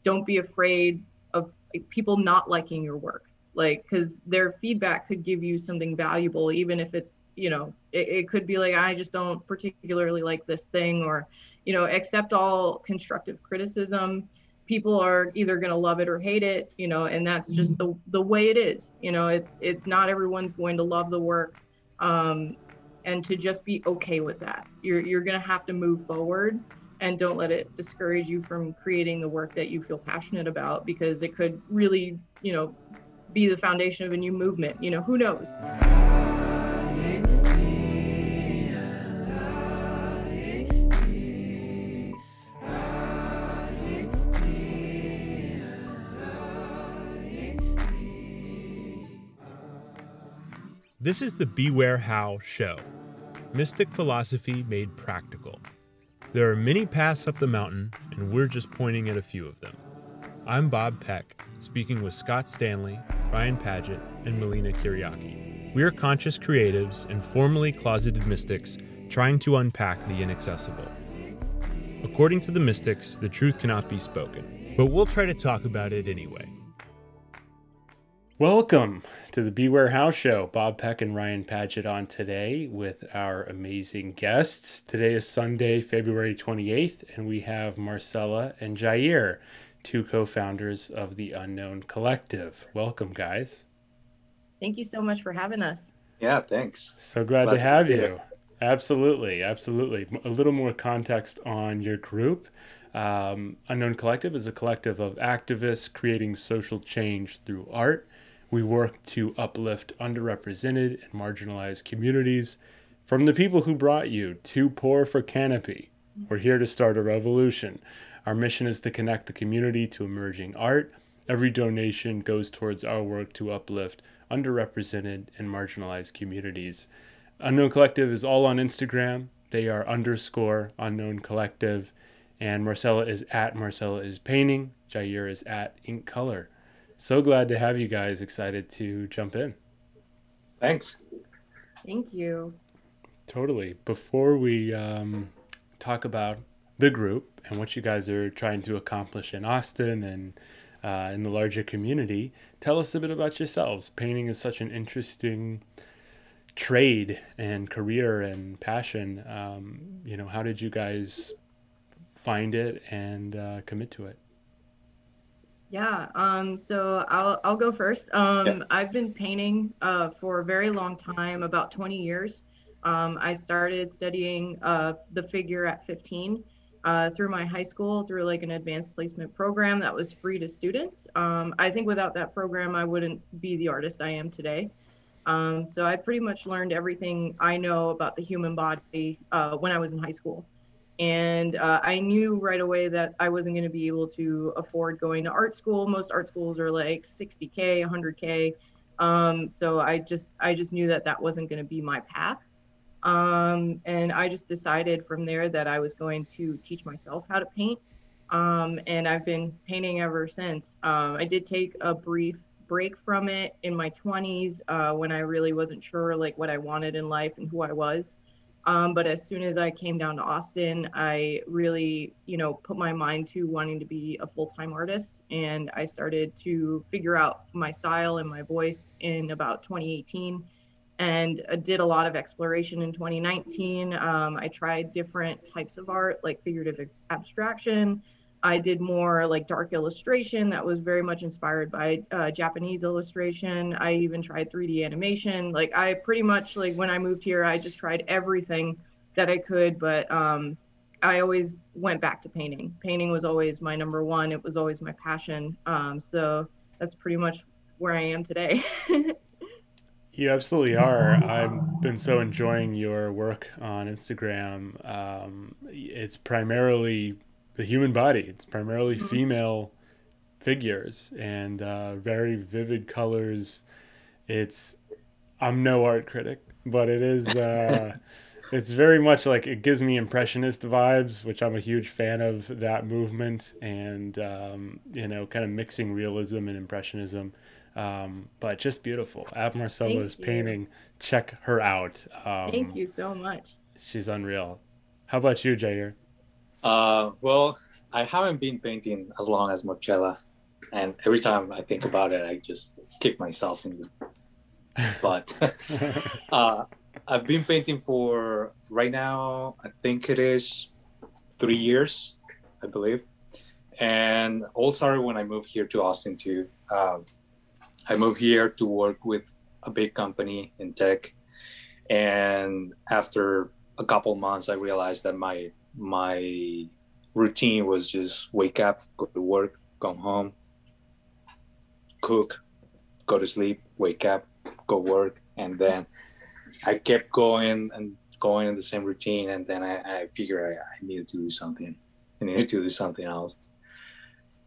don't be afraid of people not liking your work, like, because their feedback could give you something valuable, even if it's, it could be like, I just don't particularly like this thing, or, accept all constructive criticism. People are either going to love it or hate it, and that's just the way it is. It's not everyone's going to love the work. And to just be okay with that. You're going to have to move forward, and don't let it discourage you from creating the work that you feel passionate about, because it could really, be the foundation of a new movement. Who knows? This is the Beware How show. Mystic philosophy made practical. There are many paths up the mountain, and we're just pointing at a few of them. I'm Bob Peck, speaking with Scott Stanley, Ryan Paget, and Melina Kyriaki. We are conscious creatives and formerly closeted mystics trying to unpack the inaccessible. According to the mystics, the truth cannot be spoken, but we'll try to talk about it anyway. Welcome to the Beware How show. Bob Peck and Ryan Paget on today with our amazing guests. Today is Sunday, February 28th, and we have Marcella and Jair, two co-founders of the Unknown Collective. Welcome, guys. Thank you so much for having us. Yeah, thanks. So glad to have you. Absolutely, absolutely. A little more context on your group. Unknown Collective is a collective of activists creating social change through art. We work to uplift underrepresented and marginalized communities from the people who brought you, too poor for Canopy. We're here to start a revolution. Our mission is to connect the community to emerging art. Every donation goes towards our work to uplift underrepresented and marginalized communities. Unknown Collective is all on Instagram. They are _Unknown Collective. And Marcella is at Marcella is Painting. Jair is at Ink Color. So glad to have you guys. Excited to jump in. Thanks. Thank you. Totally. Before we talk about the group and what you guys are trying to accomplish in Austin and in the larger community, tell us a bit about yourselves. Painting is such an interesting trade and career and passion. How did you guys find it and commit to it? Yeah, so I'll go first. I've been painting for a very long time, about 20 years. I started studying the figure at 15 through my high school, through like an advanced placement program that was free to students. I think without that program, I wouldn't be the artist I am today. So I pretty much learned everything I know about the human body when I was in high school. And I knew right away that I wasn't going to be able to afford going to art school. Most art schools are like $60K, $100K. So I just knew that that wasn't going to be my path. And I just decided from there that I was going to teach myself how to paint. And I've been painting ever since. I did take a brief break from it in my 20s when I really wasn't sure like what I wanted in life and who I was. But as soon as I came down to Austin, I really, put my mind to wanting to be a full-time artist. And I started to figure out my style and my voice in about 2018, and did a lot of exploration in 2019. I tried different types of art, like figurative abstraction. I did more like dark illustration that was very much inspired by Japanese illustration. I even tried 3D animation. Like I pretty much, like when I moved here, I just tried everything that I could, but I always went back to painting. Painting was always my number one. It was always my passion. So that's pretty much where I am today. You absolutely are. I've been so enjoying your work on Instagram. It's primarily the human body. It's primarily female figures and very vivid colors. I'm no art critic, but it is, it's very much like, it gives me impressionist vibes, which I'm a huge fan of that movement, and, kind of mixing realism and impressionism. But just beautiful. At Marcella's Painting, check her out. Thank you so much. She's unreal. How about you, Jair? Well, I haven't been painting as long as Marcella, and every time I think about it, I just kick myself in the butt. I've been painting for right now, I think it is 3 years, I believe. And all started when I moved here to Austin too. I moved here to work with a big company in tech, and after a couple months, I realized that my routine was just wake up, go to work, come home, cook, go to sleep, wake up, go work, and then I kept going and going in the same routine, and then I figured I needed to do something. I needed to do something else.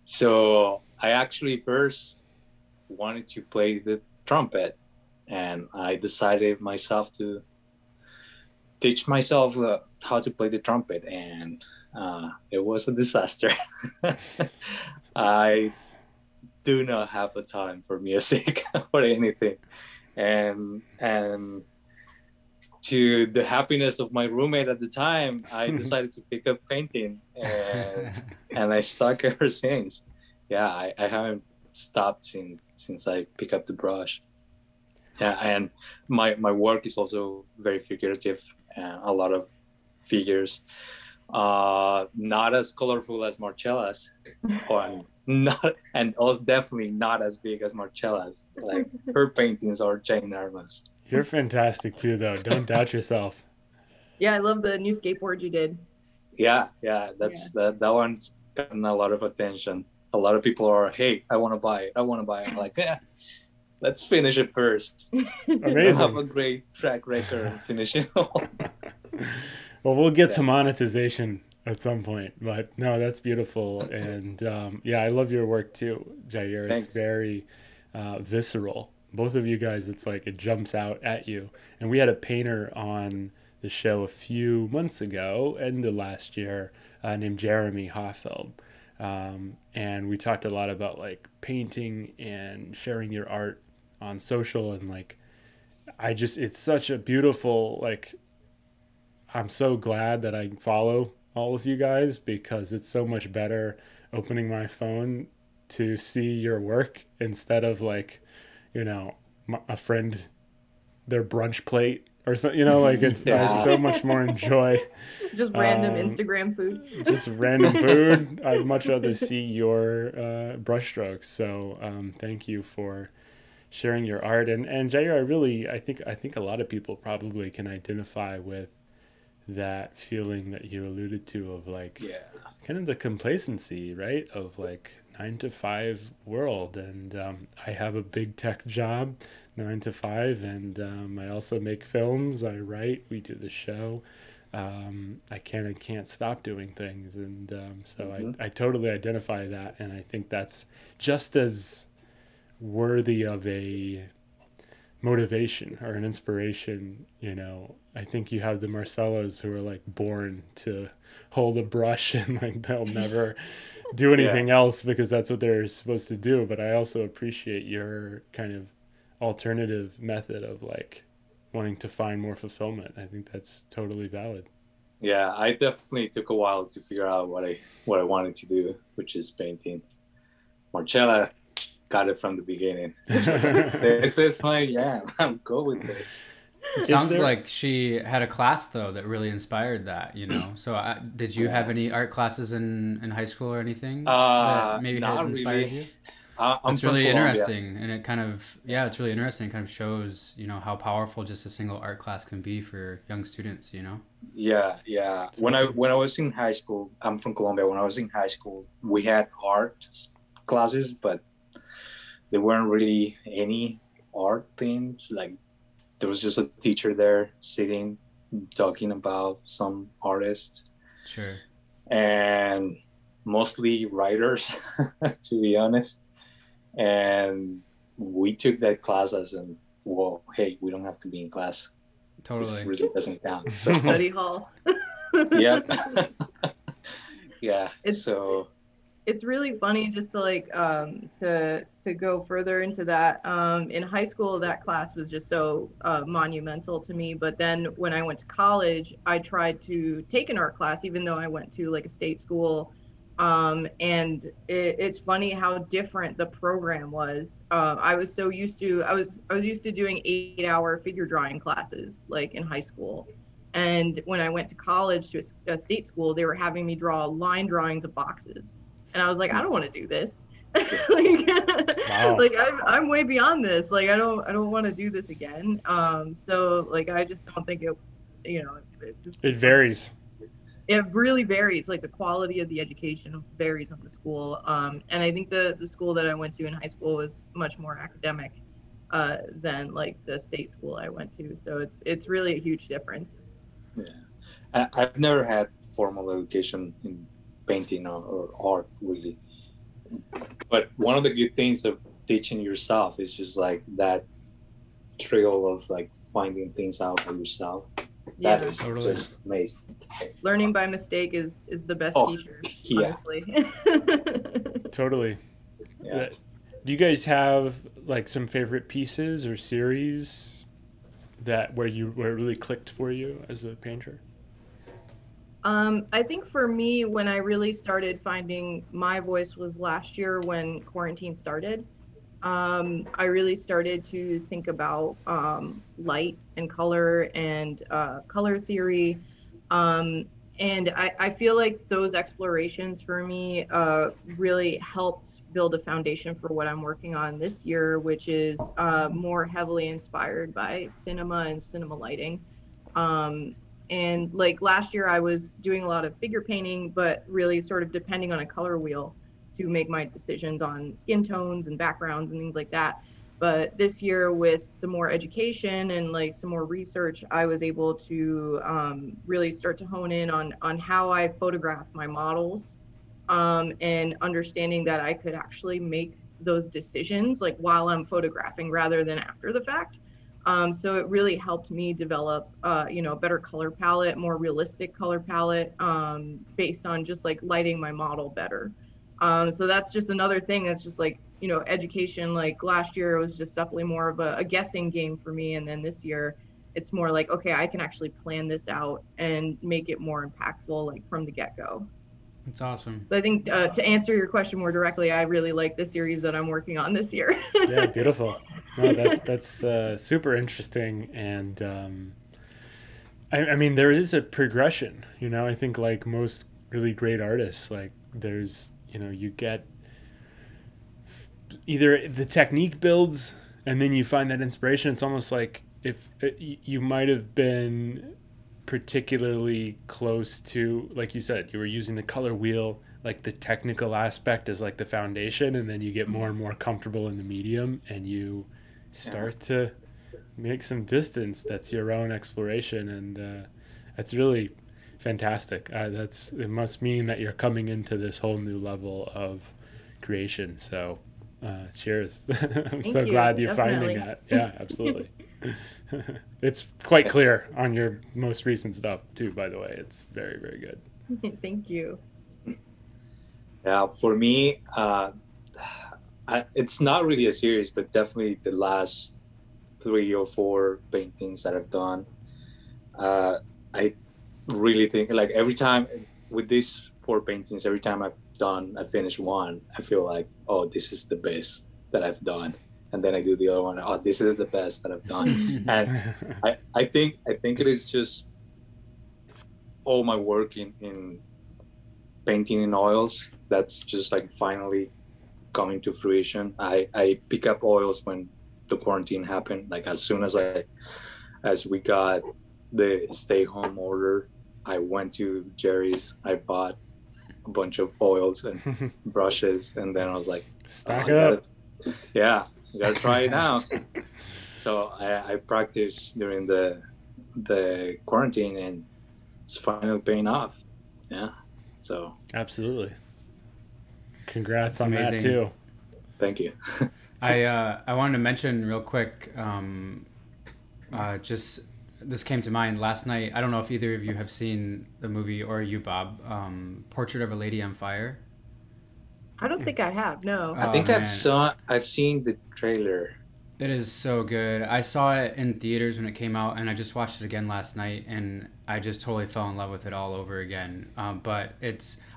So I actually first wanted to play the trumpet, and I decided myself to teach myself how to play the trumpet, and it was a disaster. I do not have a time for music or anything, and to the happiness of my roommate at the time, I decided to pick up painting, and I stuck ever since. Yeah, I haven't stopped since I picked up the brush. Yeah, and my work is also very figurative, a lot of figures, not as colorful as Marcella's, or not, and definitely not as big as Marcella's. Like, her paintings are ginormous. You're fantastic too, though. Don't doubt yourself. Yeah, I love the new skateboard you did. Yeah, that one's gotten a lot of attention. A lot of people are, hey, I want to buy it. I'm like, yeah, let's finish it first. Amazing. Have a great track record and finish it all. Well, we'll get to monetization at some point, but no, that's beautiful. And yeah, I love your work too, Jair. Thanks. It's very visceral. Both of you guys, it's like it jumps out at you. And we had a painter on the show a few months ago, end of last year, named Jeremy Hoffeld. And we talked a lot about like painting and sharing your art on social, and like it's such a beautiful, like, I'm so glad that I follow all of you guys, because it's so much better opening my phone to see your work instead of like, you know, a friend, their brunch plate or something, you know, like it's Yeah. I so much more enjoy Just random Instagram food. just random food. I'd much rather see your brushstrokes. So thank you for sharing your art. And Jair, I think a lot of people probably can identify with that feeling that you alluded to of like, Yeah. kind of the complacency, right, of like 9-to-5 world. And I have a big tech job, 9 to 5, and I also make films, I write, we do the show. I can't stop doing things, and so I totally identify that, and I think that's just as worthy of a motivation or an inspiration. You know, I think you have the Marcellas who are like born to hold a brush and like they'll never do anything else because that's what they're supposed to do. But I also appreciate your kind of alternative method of like wanting to find more fulfillment. I think that's totally valid. Yeah, I definitely took a while to figure out what I wanted to do, which is painting. Marcella got it from the beginning. This is my jam. I'm good with this. It sounds like she had a class though that really inspired that, you know. So did you have any art classes in high school or anything that maybe had inspired really. you? I'm It's from really Colombia. interesting, and it kind of, yeah, it's really interesting. It kind of shows, you know, how powerful just a single art class can be for young students, you know. Yeah. When I was in high school, I'm from Colombia. When I was in high school, we had art classes, but there weren't really any art themes. Like, there was just a teacher there sitting, talking about some artists. Sure. And mostly writers, to be honest. And we took that class as in, well, hey, we don't have to be in class. Totally. This really doesn't count. So, Study hall. yeah. Yeah. It's- So it's really funny just to like to go further into that. In high school, that class was just so monumental to me. But then when I went to college, I tried to take an art class, even though I went to like a state school. And it's funny how different the program was. I was so used to I was used to doing 8-hour figure drawing classes like in high school. And when I went to college to a state school, they were having me draw line drawings of boxes. And I was like, I don't want to do this. Like, wow. like I'm way beyond this. Like, I don't want to do this again. So like, I just don't think it, it varies. It really varies. Like the quality of the education varies on the school. And I think the school that I went to in high school was much more academic than like the state school I went to. So it's really a huge difference. Yeah, I've never had formal education in painting or art really, but one of the good things of teaching yourself is just like that trail of like finding things out for yourself. Yeah, that is totally. just amazing. Learning by mistake is the best teacher, yeah. honestly. Totally. Yeah. Do you guys have like some favorite pieces or series where it really clicked for you as a painter? I think for me, when I really started finding my voice was last year when quarantine started. I really started to think about light and color and color theory. And I feel like those explorations for me really helped build a foundation for what I'm working on this year, which is more heavily inspired by cinema and cinema lighting. And like last year, I was doing a lot of figure painting, but really sort of depending on a color wheel to make my decisions on skin tones and backgrounds and things like that. But this year, with some more education and like some more research, I was able to really start to hone in on how I photograph my models, and understanding that I could actually make those decisions like while I'm photographing rather than after the fact. So it really helped me develop, a better color palette, more realistic color palette, based on just like lighting my model better. So that's just another thing that's just like, education. Like last year, it was just definitely more of a guessing game for me. And then this year, it's more like, okay, I can actually plan this out and make it more impactful, like from the get-go. That's awesome. So I think to answer your question more directly, I really like the series that I'm working on this year. Yeah, beautiful. No, that's super interesting. And I mean, there is a progression, I think like most really great artists, like there's, you get either the technique builds and then you find that inspiration. It's almost like if you might have been particularly close to, like you said, you were using the color wheel, like the technical aspect is like the foundation, and then you get more and more comfortable in the medium and you start to make some distance that's your own exploration, and that's really fantastic. It must mean that you're coming into this whole new level of creation, so cheers. I'm so glad you're finding that. Yeah, absolutely. It's quite clear on your most recent stuff too, by the way. It's very, very good. Thank you. Yeah, for me, it's not really a series, but definitely the last 3 or 4 paintings that I've done. I really think like every time with these 4 paintings, every time I finish one, I feel like, oh, this is the best that I've done. And then I do the other one. Oh, this is the best that I've done. And I think it is just all my work in painting in oils that's just like finally coming to fruition. I pick up oils when the quarantine happened. Like as soon as we got the stay home order, I went to Jerry's. I bought a bunch of oils and brushes, and then I was like, stock up. Yeah. You gotta try it now. So I practiced during the quarantine, and it's finally paying off. Yeah. So absolutely. Congrats That's on amazing. That too. Thank you. I wanted to mention real quick. Just this came to mind last night. I don't know if either of you have seen the movie, or you, Bob. Portrait of a Lady on Fire. I don't think I have. No. I think I've seen the trailer. It is so good. I saw it in theaters when it came out, and I just watched it again last night, and I just totally fell in love with it all over again. But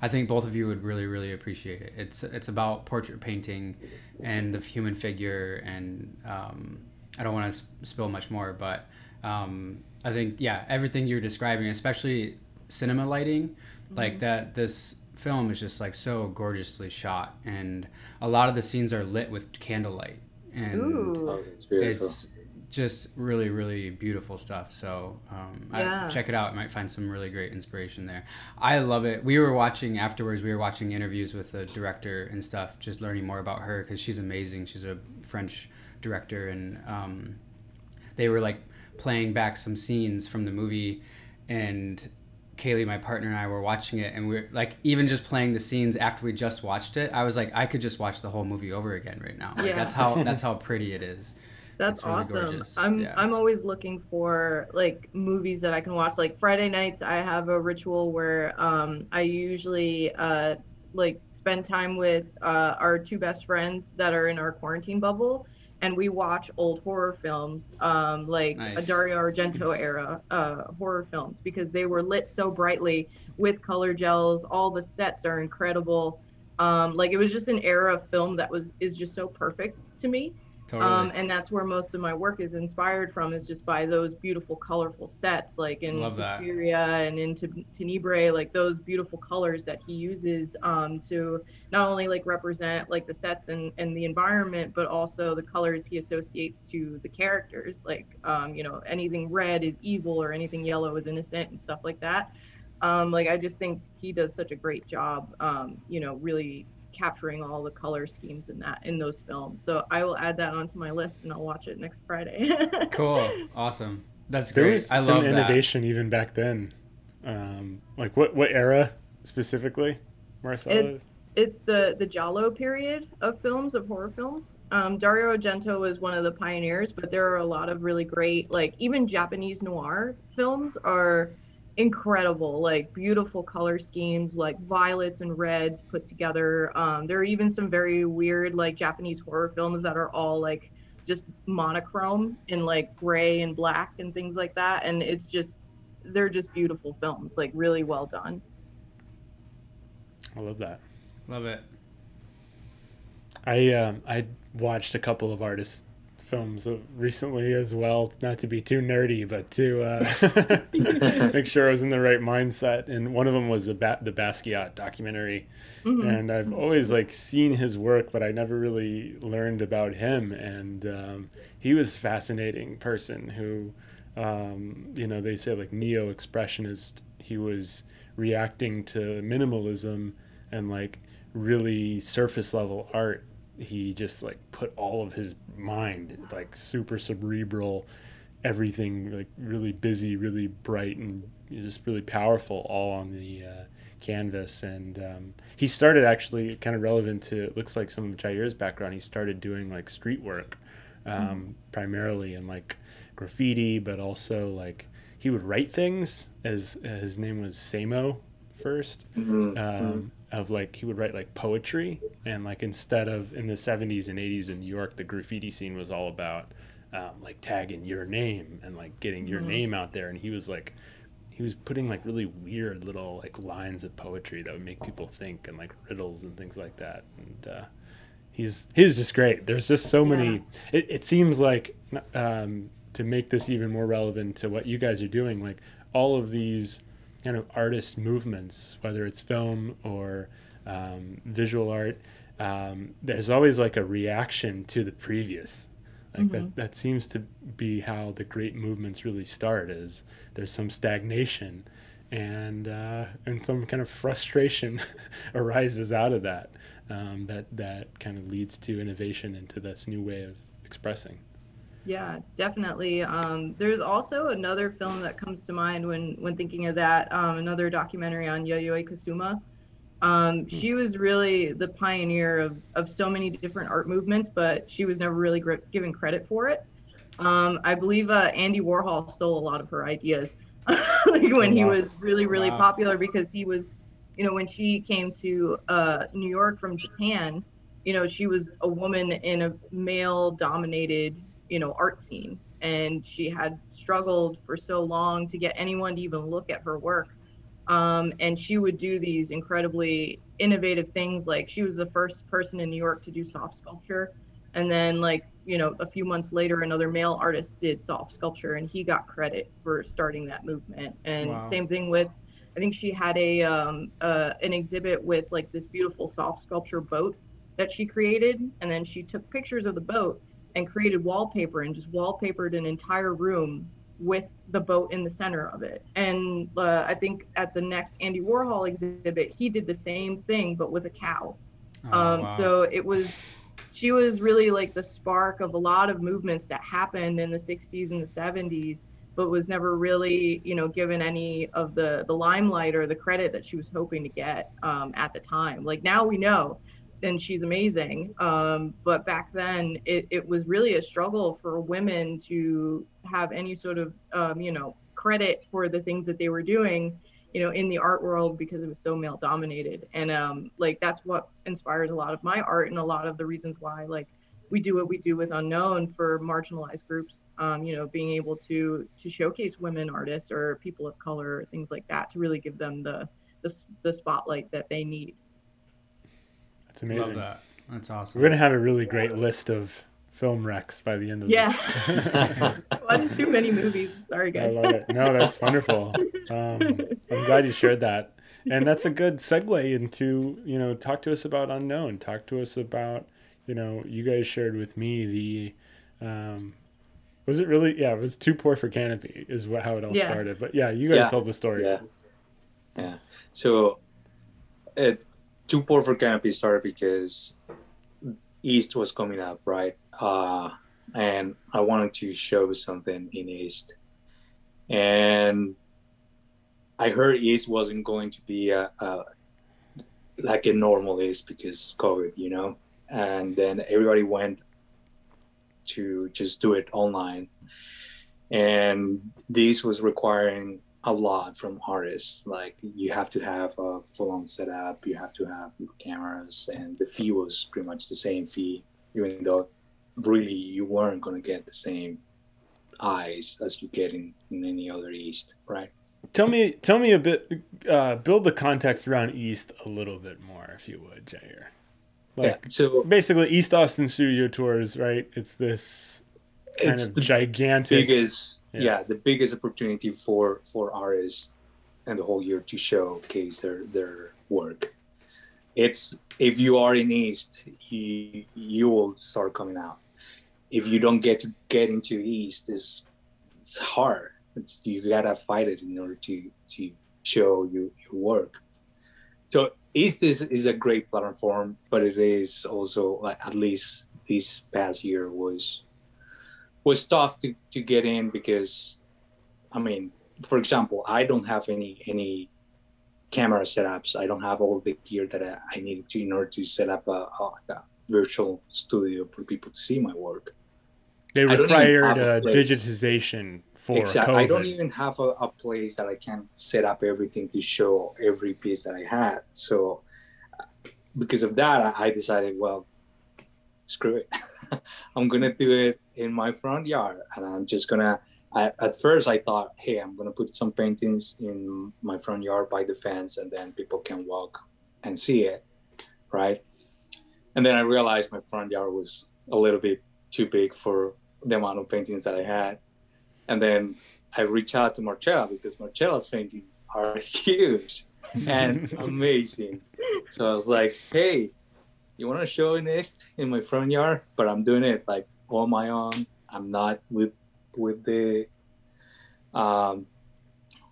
I think both of you would really, really appreciate it. It's about portrait painting and the human figure, and I don't want to spill much more, but I think, yeah, everything you're describing, especially cinema lighting, like that, this film is just like so gorgeously shot, and a lot of the scenes are lit with candlelight. And it's beautiful. It's just really, really beautiful stuff. So check it out. You might find some really great inspiration there. I love it. We were watching interviews with the director and stuff, just learning more about her, because she's amazing. She's a French director, and they were like playing back some scenes from the movie, and Kaylee, my partner, and I were watching it, and we're like, even just playing the scenes after we just watched it, I was like, I could just watch the whole movie over again right now. Like, that's how pretty it is. That's really awesome. Gorgeous. I'm always looking for like movies that I can watch. Like Friday nights, I have a ritual where I usually like spend time with our two best friends that are in our quarantine bubble, and we watch old horror films, like Nice. Dario Argento era horror films, because they were lit so brightly with color gels. All the sets are incredible. Like it was just an era of film that is just so perfect to me. Totally. And that's where most of my work is inspired from, is just by those beautiful, colorful sets, like in Suspiria and in Tenebrae, like those beautiful colors that he uses to not only like represent like the sets and the environment, but also the colors he associates to the characters. Like, you know, anything red is evil or anything yellow is innocent and stuff like that. Like, I just think he does such a great job, you know, really capturing all the color schemes in those films. So I will add that onto my list, and I'll watch it next Friday. Cool. Awesome. That's great. There was some innovation even back then. Like what era specifically, Marcella? It's the Giallo period of films, of horror films. Dario Argento was one of the pioneers, but there are a lot of really great, like even Japanese noir films are incredible, like beautiful color schemes, like violets and reds put together. There are even some very weird like Japanese horror films that are all like just monochrome in like gray and black and things like that, and they're just beautiful films, like really well done. I love that. Love it. I watched a couple of artists' films recently as well, not to be too nerdy, but to make sure I was in the right mindset. And one of them was the Basquiat Documentary. And I've always like seen his work, but I never really learned about him. And he was a fascinating person who, you know, they say like neo-expressionist. He was reacting to minimalism and like really surface level art. He just like put all of his mind, like super cerebral, everything like really busy, really bright, and just really powerful, all on the canvas. And he started, actually kind of relevant to, it looks like, some of Jair's background. He started doing like street work, primarily in like graffiti, but also like he would write things, as his name was Samo first. Of like, he would write like poetry, and like instead of in the 70s and 80s in New York, the graffiti scene was all about like tagging your name and like getting your name out there. And he was putting like really weird little like lines of poetry that would make people think, and like riddles and things like that. And he's just great. There's just so many. It seems like to make this even more relevant to what you guys are doing, like all of these kind of artist movements, whether it's film or visual art, there's always like a reaction to the previous. Like that seems to be how the great movements really start, is there's some stagnation and some kind of frustration arises out of that, that kind of leads to innovation into this new way of expressing. Yeah, definitely. There's also another film that comes to mind when thinking of that, another documentary on Yayoi Kasuma. She was really the pioneer of so many different art movements, but she was never really given credit for it. I believe Andy Warhol stole a lot of her ideas like when he was really, really popular, because he was when she came to New York from Japan, she was a woman in a male dominated, art scene. And she had struggled for so long to get anyone to even look at her work. And she would do these incredibly innovative things. Like she was the first person in New York to do soft sculpture. And then a few months later, another male artist did soft sculpture and he got credit for starting that movement. And wow. Same thing with, I think she had an exhibit with like this beautiful soft sculpture boat that she created. And then she took pictures of the boat and created wallpaper and just wallpapered an entire room with the boat in the center of it. And I think at the next Andy Warhol exhibit, he did the same thing, but with a cow. Wow. So she was really like the spark of a lot of movements that happened in the 60s and the 70s, but was never really, given any of the limelight or the credit that she was hoping to get at the time. Like now we know, and she's amazing. But back then it was really a struggle for women to have any sort of, credit for the things that they were doing, in the art world, because it was so male dominated. And that's what inspires a lot of my art and a lot of the reasons why we do what we do with Unknown for marginalized groups, being able to showcase women artists or people of color, or things like that, to really give them the spotlight that they need. That's amazing. Love that. That's awesome. We're going to have a really great list of film recs by the end of this. Yeah. Watch too many movies. Sorry, guys. I love it. No, that's wonderful. I'm glad you shared that. And that's a good segue into, talk to us about Unknown. Talk to us about, you guys shared with me was it really, it was Too Poor for Canopy is how it all started. But yeah, you guys told the story. Yeah. So Too Poor for Canopy started because East was coming up, right? And I wanted to show something in East. And I heard East wasn't going to be like a normal East because COVID, and then everybody went to just do it online. And this was requiring a lot from artists. Like you have to have a full-on setup, you have to have cameras, and the fee was pretty much the same fee, even though really you weren't going to get the same eyes as you get in any other East, right? Tell me a bit, build the context around East a little bit more, if you would, Jair. So basically East Austin Studio Tours, right? It's this kind of gigantic, the biggest opportunity for artists and the whole year to showcase their work. It's, if you are in East, you will start coming out. If you don't get into East, it's hard. You gotta fight it in order to show your work. So East is a great platform, but it is also, like, at least this past year was tough to get in because, I mean, for example, I don't have any camera setups. I don't have all the gear that I needed to in order to set up a virtual studio for people to see my work. They required a digitization for COVID. I don't even have a place that I can set up everything to show every piece that I had. So because of that, I decided, well, screw it. I'm going to do it in my front yard. And I'm just going to, at first I thought, hey, I'm going to put some paintings in my front yard by the fence and then people can walk and see it, right? And then I realized my front yard was a little bit too big for the amount of paintings that I had. And then I reached out to Marcella because Marcella's paintings are huge and amazing. So I was like, hey, you want to show this in my front yard? But I'm doing it like on my own. I'm not with the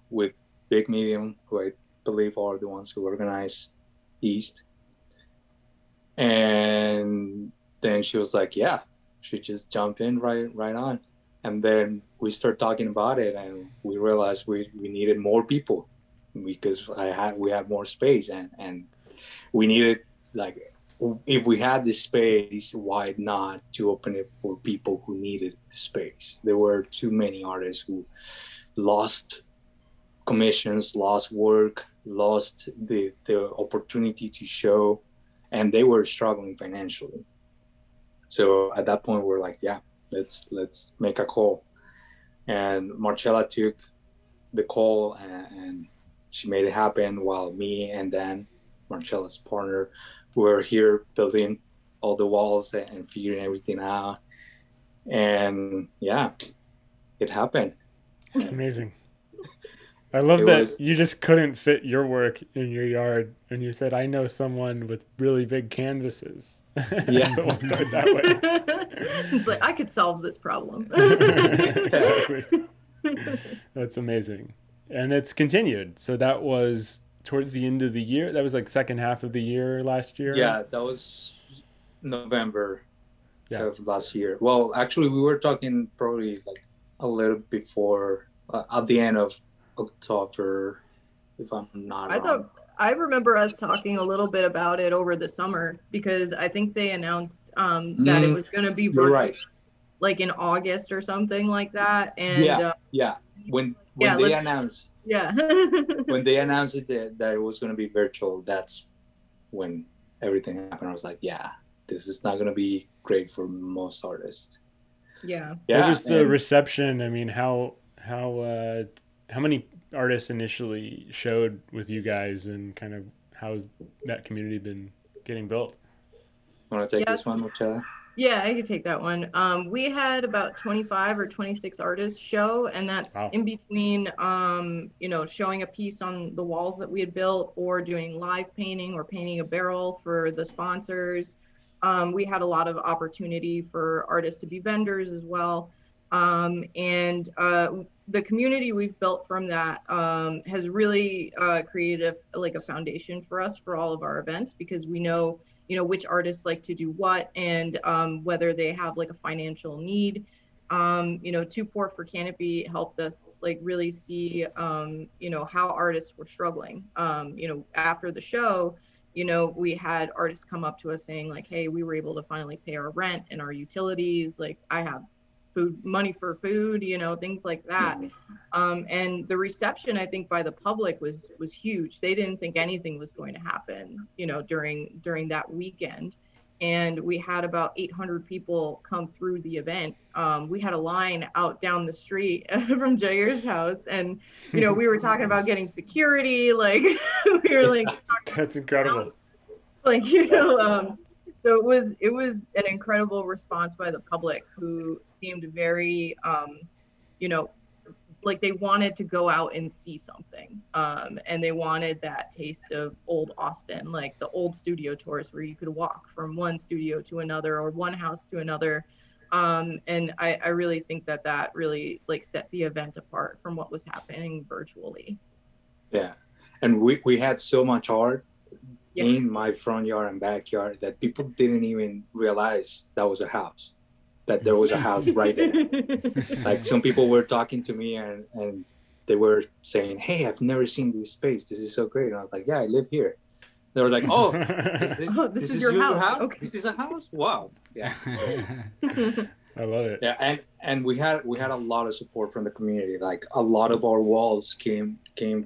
with Big Medium, who I believe are the ones who organize East. And then she was like, yeah, she just jumped in right on. And then we started talking about it, and we realized we needed more people because we had more space, and we needed, like, if we had the space, why not to open it for people who needed the space? There were too many artists who lost commissions, lost work, lost the opportunity to show, and they were struggling financially. So at that point, we're like, yeah, let's make a call. And Marcella took the call, and she made it happen, while me and Dan, Marcella's partner, were here building all the walls and figuring everything out. And yeah, it happened. It's amazing. I love that you just couldn't fit your work in your yard, and you said, I know someone with really big canvases. Yeah. So we'll start that way. It's like, I could solve this problem. Exactly. That's amazing. And it's continued. So that was towards the end of the year. That was like second half of the year last year. Yeah, that was November of last year. Well, actually, we were talking probably like a little before, at the end of October, if I'm not wrong. I remember us talking a little bit about it over the summer, because I think they announced that it was going to be virtual, right, like in August or something like that. And when they announced when they announced it that it was going to be virtual, that's when everything happened. I was like, yeah, this is not going to be great for most artists. Yeah. What was the reception? I mean, how many artists initially showed with you guys, and kind of how's that community been getting built? Want to take this one, Marcella? Yeah, I could take that one. We had about 25 or 26 artists show, and that's in between, showing a piece on the walls that we had built, or doing live painting, or painting a barrel for the sponsors. We had a lot of opportunity for artists to be vendors as well. The community we've built from that has really created a foundation for us for all of our events, because we know which artists like to do what, and whether they have like a financial need. Too Poor for Canopy helped us really see how artists were struggling. After the show, we had artists come up to us saying like, hey, we were able to finally pay our rent and our utilities. Like, I have money for food, things like that. And the reception, I think, by the public was huge. They didn't think anything was going to happen, during that weekend. And we had about 800 people come through the event. We had a line out down the street from Jair's house, and we were talking about getting security. Like, we were like, that's incredible. Like, so it was an incredible response by the public, who seemed very, like they wanted to go out and see something. And they wanted that taste of old Austin, like the old studio tours where you could walk from one studio to another, or one house to another. And I really think that really set the event apart from what was happening virtually. Yeah. And we had so much art in my front yard and backyard that people didn't even realize that was a house, that there was a house right there. Like, some people were talking to me and they were saying, hey, I've never seen this space. This is so great. And I was like, yeah, I live here. They were like, oh, this is your house? Okay. This is a house? Wow. Yeah. So, I love it. Yeah, and we had a lot of support from the community. Like, a lot of our walls came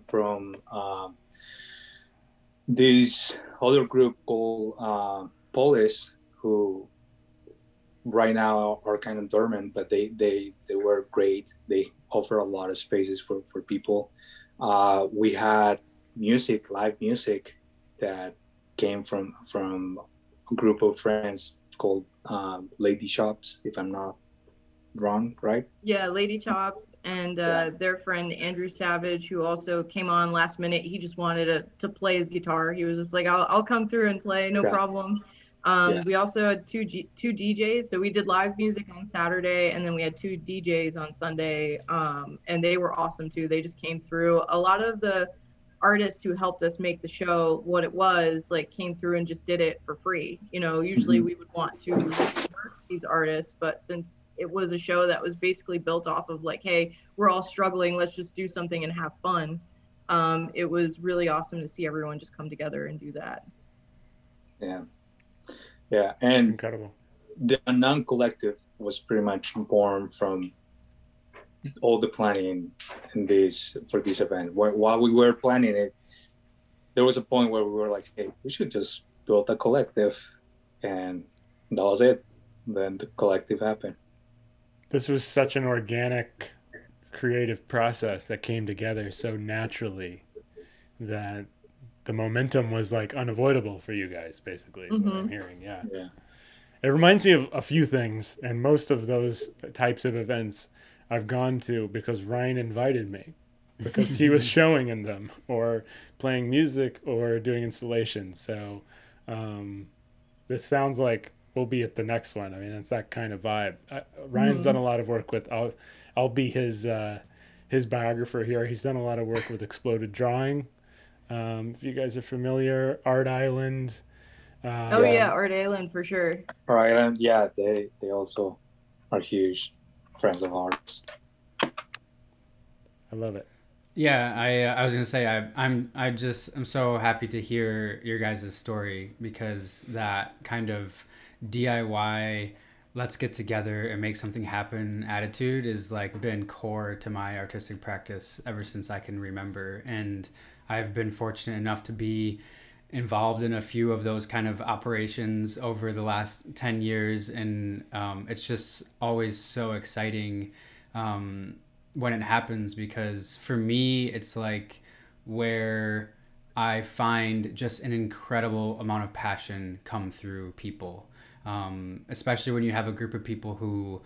from this other group called Polis, who right now are kind of dormant, but they were great. They offer a lot of spaces for people. We had live music that came from a group of friends called Lady Shops, if I'm not wrong, right? Yeah, Lady Chops, and their friend Andrew Savage, who also came on last minute. He just wanted to play his guitar. He was just like, I'll come through and play, no problem. We also had two DJs, so we did live music on Saturday, and then we had two DJs on Sunday, and they were awesome too. They just came through. A lot of the artists who helped us make the show what it was, like, came through and just did it for free. Usually we would want to work these artists, but since it was a show that was basically built off of like, hey, we're all struggling, let's just do something and have fun. It was really awesome to see everyone just come together and do that. Yeah, and it's incredible. The Unknown Collective was pretty much born from all the planning for this event. While we were planning it, there was a point where we were like, hey, we should just build a collective, and that was it. Then the collective happened. This was such an organic, creative process that came together so naturally that the momentum was like unavoidable for you guys, basically, is what I'm hearing. Yeah. It reminds me of a few things, and most of those types of events I've gone to because Ryan invited me, because he was showing in them or playing music or doing installations. So this sounds like we'll be at the next one. I mean, it's that kind of vibe. Ryan's done a lot of work with, I'll be his biographer here. He's done a lot of work with Exploded Drawing. If you guys are familiar, Art Island. Art Island for sure. Art Island, yeah, they also are huge friends of ours. I love it. Yeah, I was gonna say I'm so happy to hear your guys' story, because that kind of DIY, let's get together and make something happen attitude is like been core to my artistic practice ever since I can remember. And I've been fortunate enough to be involved in a few of those kind of operations over the last 10 years. And it's just always so exciting when it happens, because for me, it's like where I find just an incredible amount of passion come through people. Especially when you have a group of people who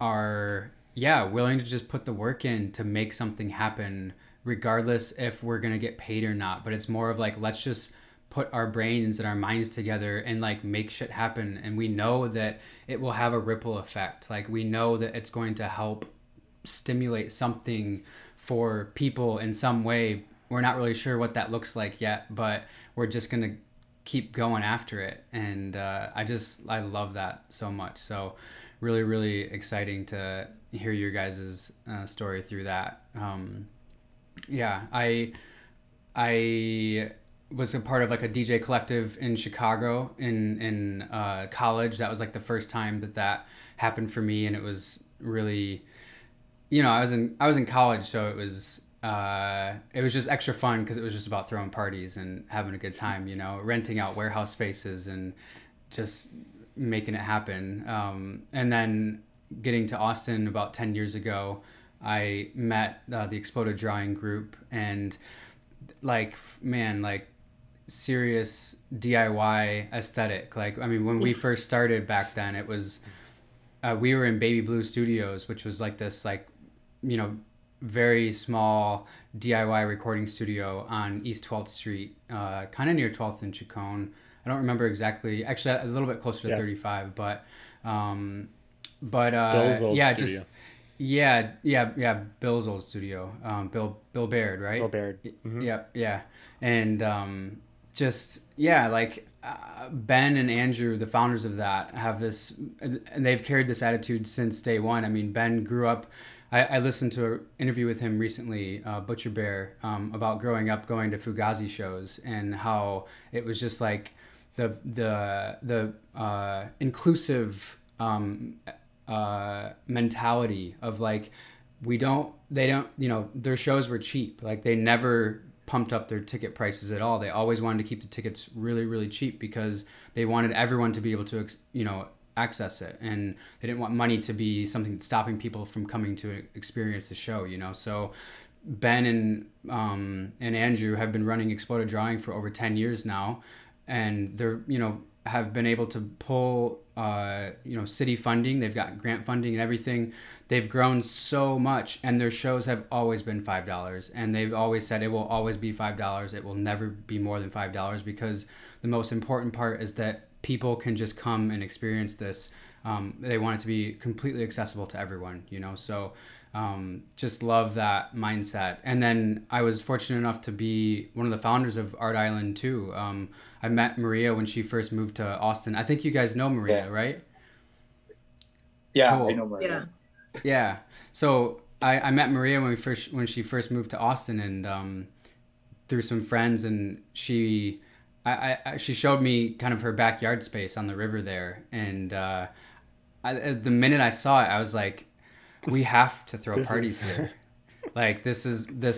are, willing to just put the work in to make something happen, regardless if we're going to get paid or not. But it's more of like, let's just put our brains and our minds together and like make shit happen. And we know that it will have a ripple effect. Like we know that it's going to help stimulate something for people in some way. We're not really sure what that looks like yet, but we're just going to keep going after it. And I love that so much. So really, really exciting to hear your guys' story through that. I was a part of like a DJ collective in Chicago in college. That was like the first time that happened for me. And it was really, I was in college, so it was just extra fun because it was just about throwing parties and having a good time, renting out warehouse spaces and just making it happen. And then getting to Austin about 10 years ago, I met the Exploded Drawing group, and serious DIY aesthetic. When we first started back then, it was, we were in Baby Blue Studios, which was like this, very small DIY recording studio on East 12th Street, kind of near 12th and Chacon. I don't remember exactly, actually a little bit closer to 35, but Bill's old studio. Bill's old studio. Bill Baird, right? Bill Baird. Mm-hmm. Yeah. And Ben and Andrew, the founders of that, have this, and they've carried this attitude since day one. I mean, Ben grew up, I listened to an interview with him recently, Butcher Bear, about growing up going to Fugazi shows and how it was just like the inclusive mentality of like, their shows were cheap. Like they never pumped up their ticket prices at all. They always wanted to keep the tickets really, really cheap because they wanted everyone to be able to, access it, and they didn't want money to be something that's stopping people from coming to experience the show. So Ben and Andrew have been running Exploded Drawing for over 10 years now, and they're have been able to pull city funding. They've got grant funding and everything. They've grown so much, and their shows have always been $5, and they've always said it will always be $5. It will never be more than $5, because the most important part is that people can just come and experience this. They want it to be completely accessible to everyone, so just love that mindset. And then I was fortunate enough to be one of the founders of Art Island too. I met Maria when she first moved to Austin. I think you guys know Maria, right? Yeah, cool. I know Maria. Yeah. So I met Maria when she first moved to Austin, and through some friends, and she showed me kind of her backyard space on the river there, and the minute I saw it, I was like, we have to throw parties here. Like this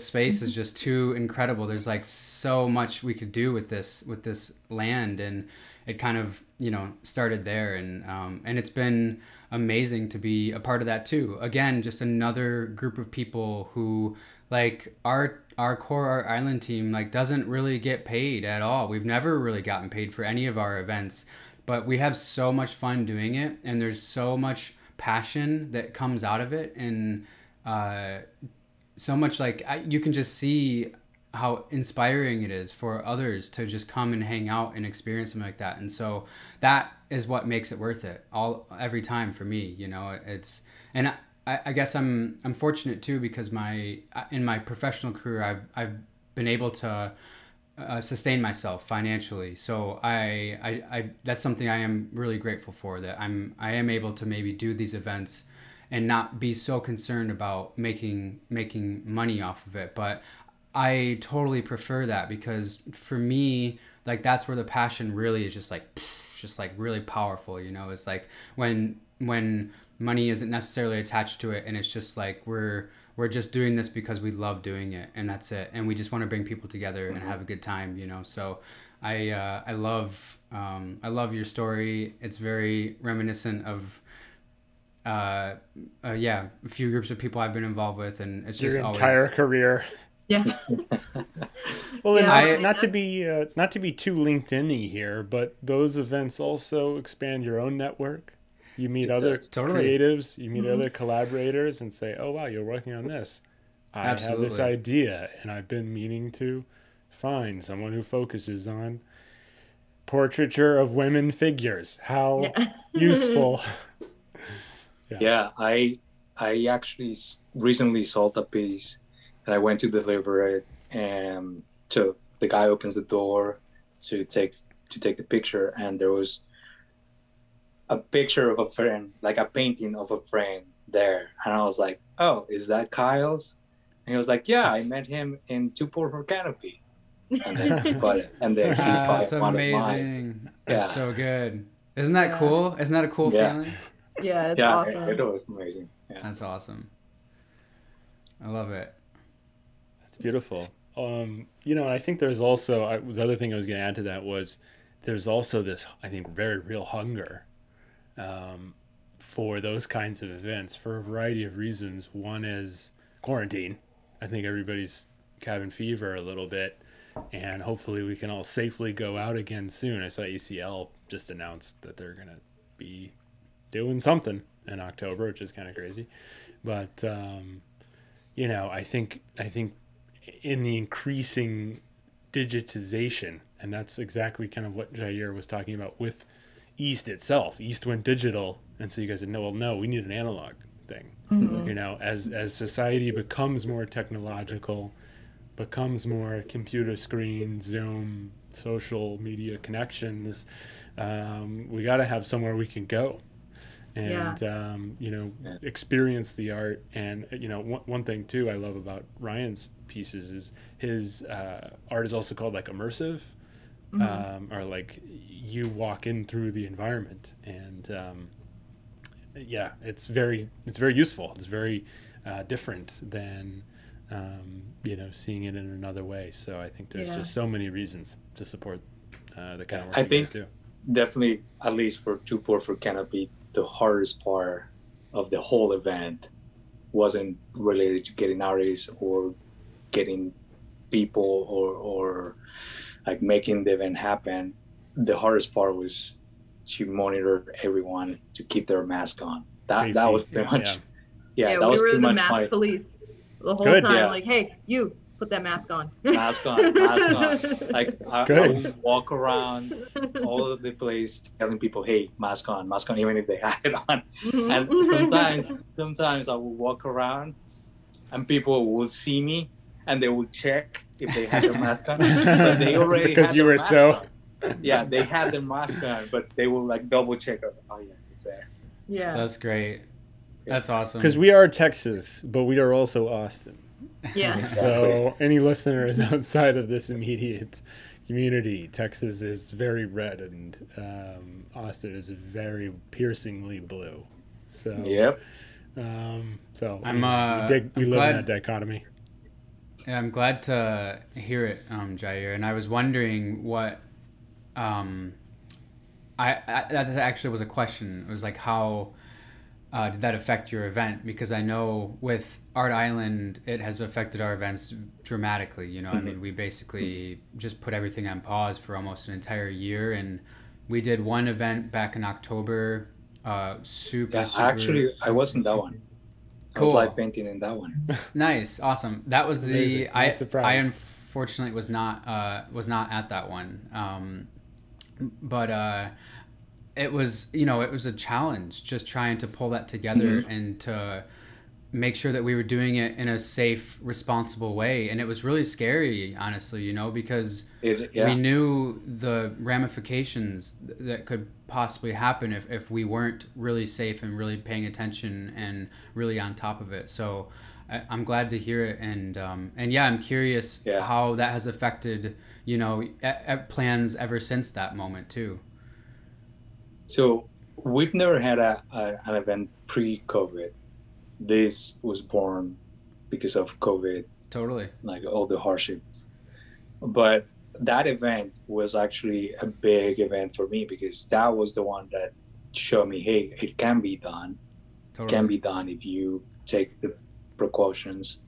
space is just too incredible. There's like so much we could do with this land, and it kind of, you know, started there, and it's been amazing to be a part of that too. Again, just another group of people who, like, our core Art Island team, like, doesn't really get paid at all. We've never really gotten paid for any of our events, but we have so much fun doing it, and there's so much passion that comes out of it, and so much, like, you can just see how inspiring it is for others to just come and hang out and experience something like that. And so that is what makes it worth it every time for me, you know. It's, and I guess I'm fortunate too, because in my professional career, I've been able to sustain myself financially. So I that's something I am really grateful for, that I am able to maybe do these events and not be so concerned about making money off of it. But I totally prefer that, because for me, like, that's where the passion really is just like really powerful, you know. It's like when money isn't necessarily attached to it, and it's just like we're just doing this because we love doing it, and that's it, and we just want to bring people together and have a good time, you know. So I love your story. It's very reminiscent of a few groups of people I've been involved with, and it's just your entire career. Yeah. Well, and not to be too LinkedIn-y here, but those events also expand your own network. You meet other creatives, you meet other collaborators, and say, "Oh wow, you're working on this. I have this idea, and I've been meaning to find someone who focuses on portraiture of women figures. How useful!" Yeah, I actually recently sold a piece, and I went to deliver it, and so the guy opens the door to take the picture, and there was a picture of a friend, like a painting of a friend there, and I was like, "Oh, is that Kyle's?" And he was like, "Yeah, I met him in Too Poor for Canopy," and then he bought it, and then he's that's amazing. That's so good. Isn't that cool? Isn't that a cool feeling? Yeah, it's awesome. It was amazing. Yeah. That's awesome. I love it. That's beautiful. You know, I think there's also the other thing I was going to add to that was there's also this, I think, very real hunger for those kinds of events for a variety of reasons. One is quarantine. I think everybody's cabin fever a little bit, and hopefully we can all safely go out again soon. I saw ACL just announced that they're going to be doing something in October, which is kind of crazy. But, you know, I think in the increasing digitization, and that's exactly kind of what Jair was talking about with East itself. East went digital, and so you guys said, no, we need an analog thing. Mm-hmm. You know, as society becomes more technological, becomes more computer screen, Zoom, social media connections, we got to have somewhere we can go and you know, experience the art. And you know, one thing too I love about Ryan's pieces is his art is also called like immersive, or like you walk in through the environment, and it's very useful. It's very different than you know, seeing it in another way. So I think there's just so many reasons to support the kind of work you guys do. Definitely, at least for Too Poor for Canopy, the hardest part of the whole event wasn't related to getting artists or getting people or like making the event happen. The hardest part was to monitor everyone to keep their mask on. That was pretty much that was we were pretty the much mask police the whole time. Like, hey, you put that mask on. Mask on. Like I would walk around all over the place telling people, hey, mask on, even if they had it on. And sometimes I would walk around and people would see me and they would check if they had their mask on. But they already because had you were so on. Yeah, they had their mask on, but they will like double check. Oh yeah, it's there. Yeah. That's great. That's awesome. Because we are Texas, but we are also Austin. Yeah. Exactly. So any listeners outside of this immediate community, Texas is very red, and Austin is very piercingly blue. So So I'm we live in that dichotomy. Yeah, I'm glad to hear it, Jair. And I was wondering what, that actually was a question. It was like, how did that affect your event? Because I know with Art Island, it has affected our events dramatically. You know, I mean, we basically just put everything on pause for almost an entire year. And we did one event back in October. Super. Actually, I wasn't that one. Cool. I was live painting in that one. Nice, awesome. That was Amazing. I unfortunately was not at that one. But it was, you know, it was a challenge just trying to pull that together and to make sure that we were doing it in a safe, responsible way. And it was really scary, honestly, you know, because we knew the ramifications that could possibly happen if we weren't really safe and really paying attention and really on top of it. So I'm glad to hear it. And yeah, I'm curious how that has affected, you know, plans ever since that moment too. So we've never had an event pre-COVID. This was born because of COVID. Totally. Like all the hardship. But that event was actually a big event for me because that was the one that showed me, hey, it can be done. Totally. It can be done if you take the precautions.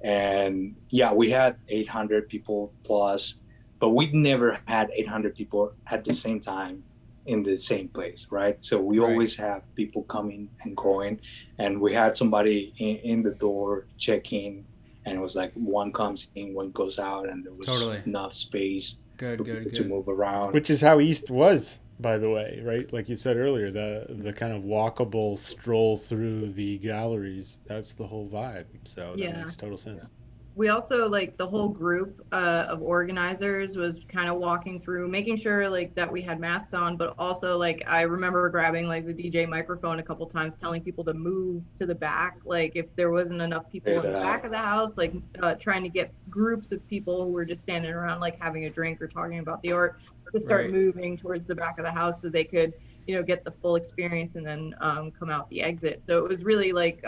And yeah, we had 800 people plus, but we'd never had 800 people at the same time in the same place, right? So we always have people coming and going, and we had somebody in the door checking, and it was like one comes in, one goes out, and there was enough space to move around. Which is how East was, by the way, right? Like you said earlier, the kind of walkable stroll through the galleries, that's the whole vibe. So that makes total sense. We also, like, the whole group of organizers was kind of walking through, making sure like that we had masks on, but also like I remember grabbing like the DJ microphone a couple times, telling people to move to the back, like if there wasn't enough people in the back of the house, like trying to get groups of people who were just standing around like having a drink or talking about the art to start moving towards the back of the house so they could, you know, get the full experience and then come out the exit. So it was really like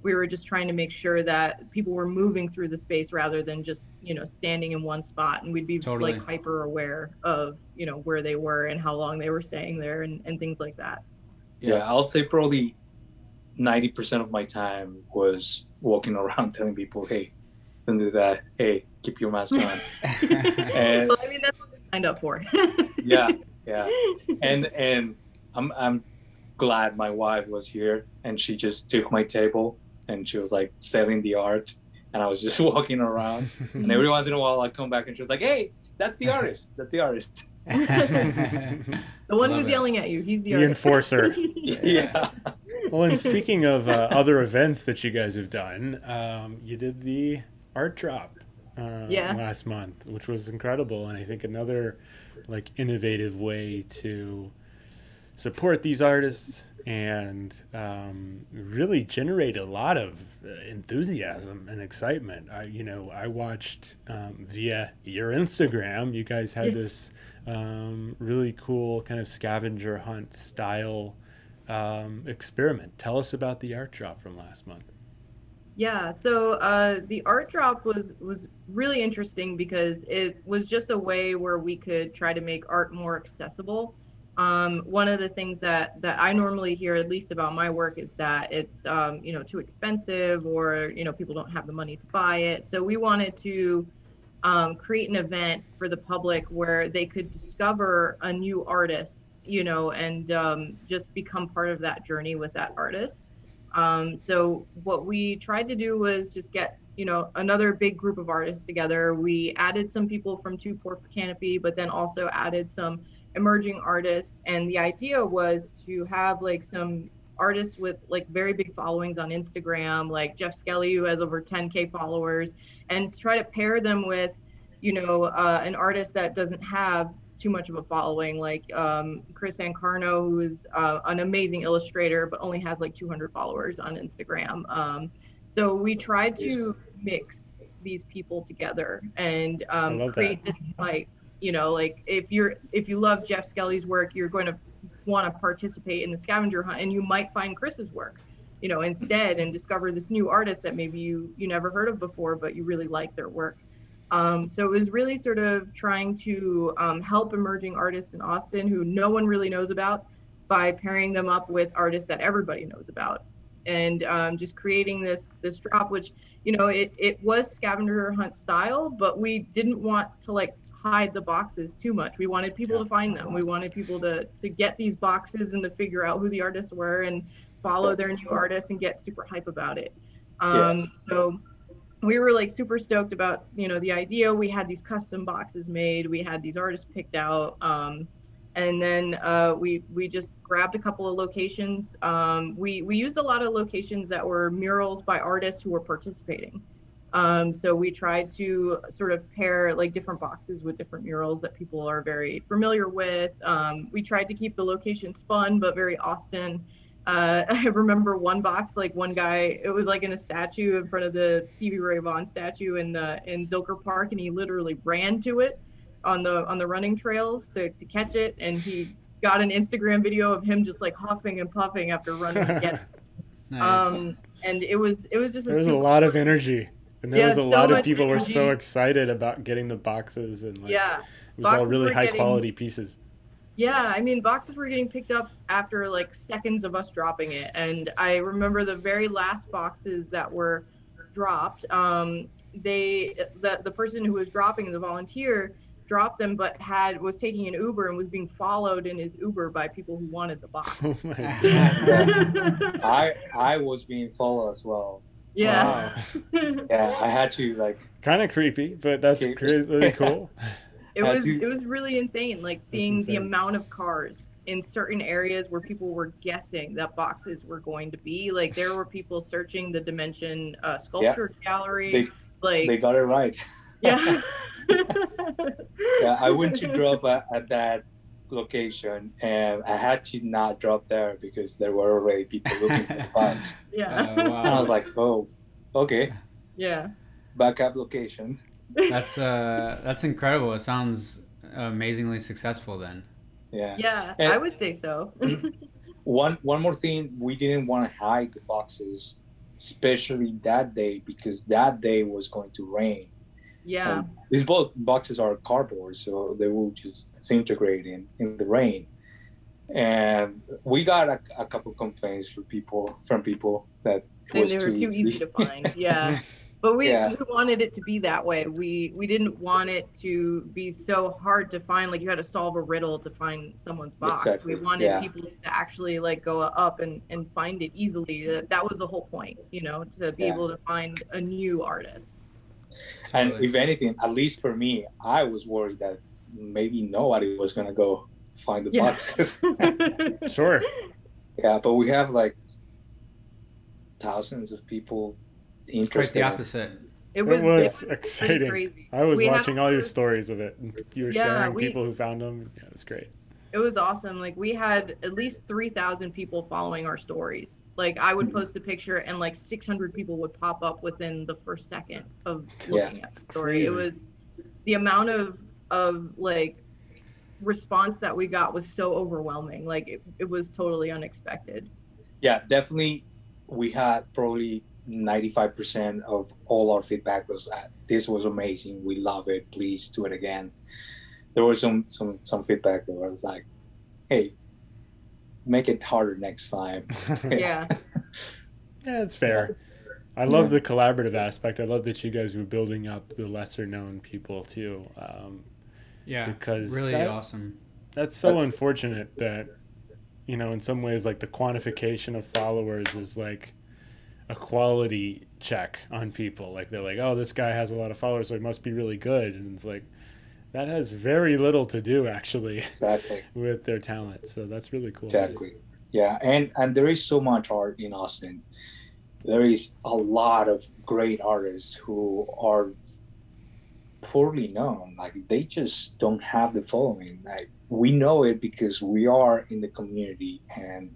we were just trying to make sure that people were moving through the space rather than just, you know, standing in one spot, and we'd be like hyper aware of, you know, where they were and how long they were staying there and things like that. Yeah, I'll say probably 90% of my time was walking around telling people, hey, don't do that. Hey, keep your mask on. And, well, I mean, that's what we signed up for. yeah. And I'm glad my wife was here, and she just took my table and she was like selling the art, and I was just walking around, and every once in a while I come back and she was like, hey, that's the artist. The one who's yelling at you, he's the enforcer. Yeah. Well, and speaking of other events that you guys have done, you did the art drop last month, which was incredible, and I think another like innovative way to support these artists and really generate a lot of enthusiasm and excitement. I watched via your Instagram, you guys had this really cool kind of scavenger hunt style experiment. Tell us about the art drop from last month. Yeah, so the art drop was really interesting because it was just a way where we could try to make art more accessible. One of the things that I normally hear, at least about my work, is that it's too expensive, or people don't have the money to buy it. So we wanted to create an event for the public where they could discover a new artist, and just become part of that journey with that artist. So what we tried to do was just get another big group of artists together. We added some people from Too Poor for Canopy, but then also added some emerging artists, and the idea was to have like some artists with like very big followings on Instagram, like Jeff Skelly, who has over 10K followers, and try to pair them with an artist that doesn't have too much of a following, like Chris Ancarno, who is an amazing illustrator but only has like 200 followers on Instagram. So we tried to mix these people together and create this like like if you love Jeff Skelly's work, you're going to want to participate in the scavenger hunt, and you might find Chris's work. instead, and discover this new artist that maybe you never heard of before, but you really like their work. So it was really sort of trying to help emerging artists in Austin who no one really knows about by pairing them up with artists that everybody knows about, and just creating this drop, which it was scavenger hunt style, but we didn't want to like hide the boxes too much. We wanted people to find them. We wanted people to get these boxes and to figure out who the artists were and follow their new artists and get super hype about it. So we were like super stoked about the idea. We had these custom boxes made, we had these artists picked out, and then we just grabbed a couple of locations. We used a lot of locations that were murals by artists who were participating. So we tried to sort of pair like different boxes with different murals that people are very familiar with. We tried to keep the locations fun but very Austin. I remember one box, like one guy, it was like in a statue in front of the Stevie Ray Vaughan statue in Zilker Park, and he literally ran to it on the running trails to catch it, and he got an Instagram video of him just like huffing and puffing after running to get it. Nice. And it was just there was a lot of energy, and there was a lot of people energy. Were so excited about getting the boxes, and like it was boxes all really high quality pieces. Yeah, I mean, boxes were getting picked up after like seconds of us dropping it. And I remember the very last boxes that were dropped, the person who was dropping, the volunteer, dropped them, but was taking an Uber and was being followed in his Uber by people who wanted the box. Oh my God. I was being followed as well. Yeah. Wow. Yeah, I had to like. Kind of creepy, but that's really cool. It was really insane, like seeing the amount of cars in certain areas where people were guessing that boxes were going to be. Like there were people searching the Dimension sculpture gallery. They got it right. Yeah. Yeah, I went to drop at that location, and I had to not drop there because there were already people looking for funds. Yeah. Wow. And I was like, oh, okay. Yeah. Backup location. That's incredible. It sounds amazingly successful then. Yeah. Yeah, And I would say so. one more thing, we didn't want to hide the boxes, especially that day, because that day was going to rain. Yeah. And these boxes are cardboard, so they will just disintegrate in the rain. And we got a couple complaints from people that it was they were too easy to find. Yeah. But we wanted it to be that way. We didn't want it to be so hard to find, like you had to solve a riddle to find someone's box. Exactly. We wanted people to actually like go up and find it easily. That was the whole point, to be able to find a new artist. And if anything, at least for me, I was worried that maybe nobody was going to go find the boxes. Sure. Yeah, but we have like thousands of people interested. Quite the opposite. It was exciting. Crazy. I was watching all your stories of it. And you were sharing people who found them. Yeah, it was great. It was awesome. Like we had at least 3,000 people following our stories. Like I would post a picture and like 600 people would pop up within the first second of looking at the story. Crazy. It was the amount of like response that we got was so overwhelming. Like it was totally unexpected. Yeah, definitely. We had probably 95% of all our feedback was that this was amazing. We love it. Please do it again. There was some feedback that was like, hey, make it harder next time. Yeah. Yeah, it's fair. I love the collaborative aspect. I love that you guys were building up the lesser known people too. Because really awesome. That's unfortunate that, in some ways, like the quantification of followers is like a quality check on people. Like they're like, oh, this guy has a lot of followers, so he must be really good. And it's like, that has very little to do actually with their talent. So that's really cool. Exactly. Yeah. And there is so much art in Austin. There is a lot of great artists who are poorly known. Like they just don't have the following. Like we know it because we are in the community and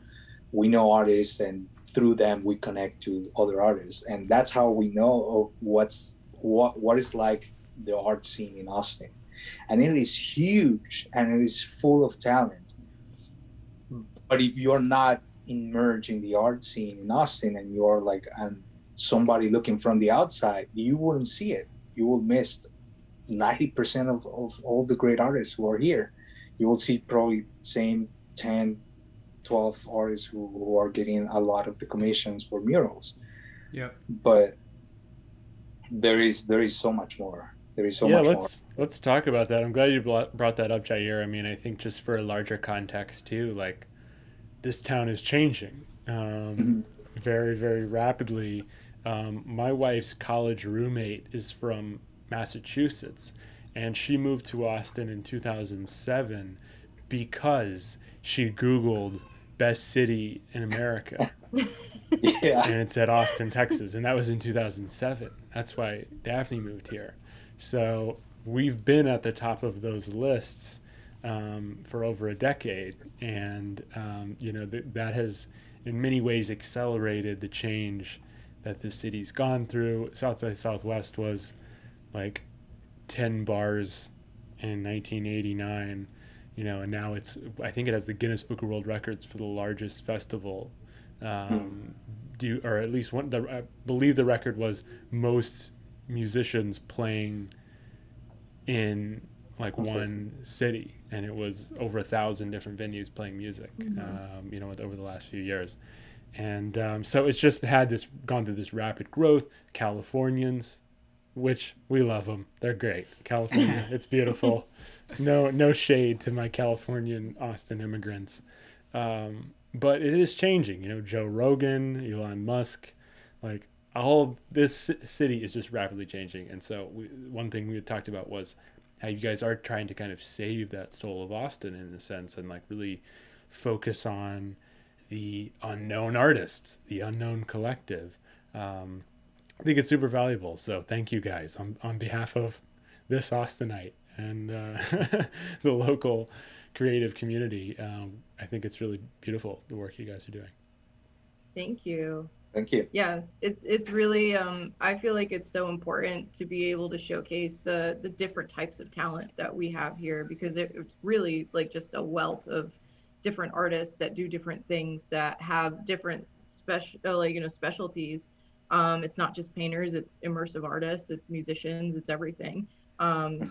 we know artists, and through them we connect to other artists. And that's how we know of what is like the art scene in Austin. And it is huge and it is full of talent. But if you're not immersed in the art scene in Austin, and you're like somebody looking from the outside, you wouldn't see it. You will miss 90% of all the great artists who are here. You will see probably same 10, 12 artists who are getting a lot of the commissions for murals. Yeah. But there is so much more. There is so much more. Let's talk about that. I'm glad you brought that up, Jair. I mean, I think just for a larger context too, like this town is changing very, very rapidly. My wife's college roommate is from Massachusetts, and she moved to Austin in 2007 because she Googled best city in America. Yeah. And it said Austin, Texas, and that was in 2007. That's why Daphne moved here. So we've been at the top of those lists for over a decade, and that has in many ways accelerated the change that the city's gone through. South by Southwest was like 10 bars in 1989, and now I think it has the Guinness Book of World Records for the largest festival. Or at least one. I believe the record was most musicians playing in like one city, and it was over 1,000 different venues playing music. Over the last few years, and so it's just gone through this rapid growth. Californians, which we love them, they're great. California, it's beautiful. No shade to my Californian Austin immigrants. But it is changing, Joe Rogan, Elon Musk, like all this city is just rapidly changing. And so one thing we had talked about was how you guys are trying to kind of save that soul of Austin in a sense, and like really focus on the unknown artists, the unknown collective. I think it's super valuable. So thank you guys on behalf of this Austinite and the local creative community. I think it's really beautiful, the work you guys are doing. Thank you. Thank you. Yeah, it's really I feel like it's so important to be able to showcase the different types of talent that we have here, because it's really like just a wealth of different artists that do different things, that have different specialties. It's not just painters, it's immersive artists, it's musicians, it's everything.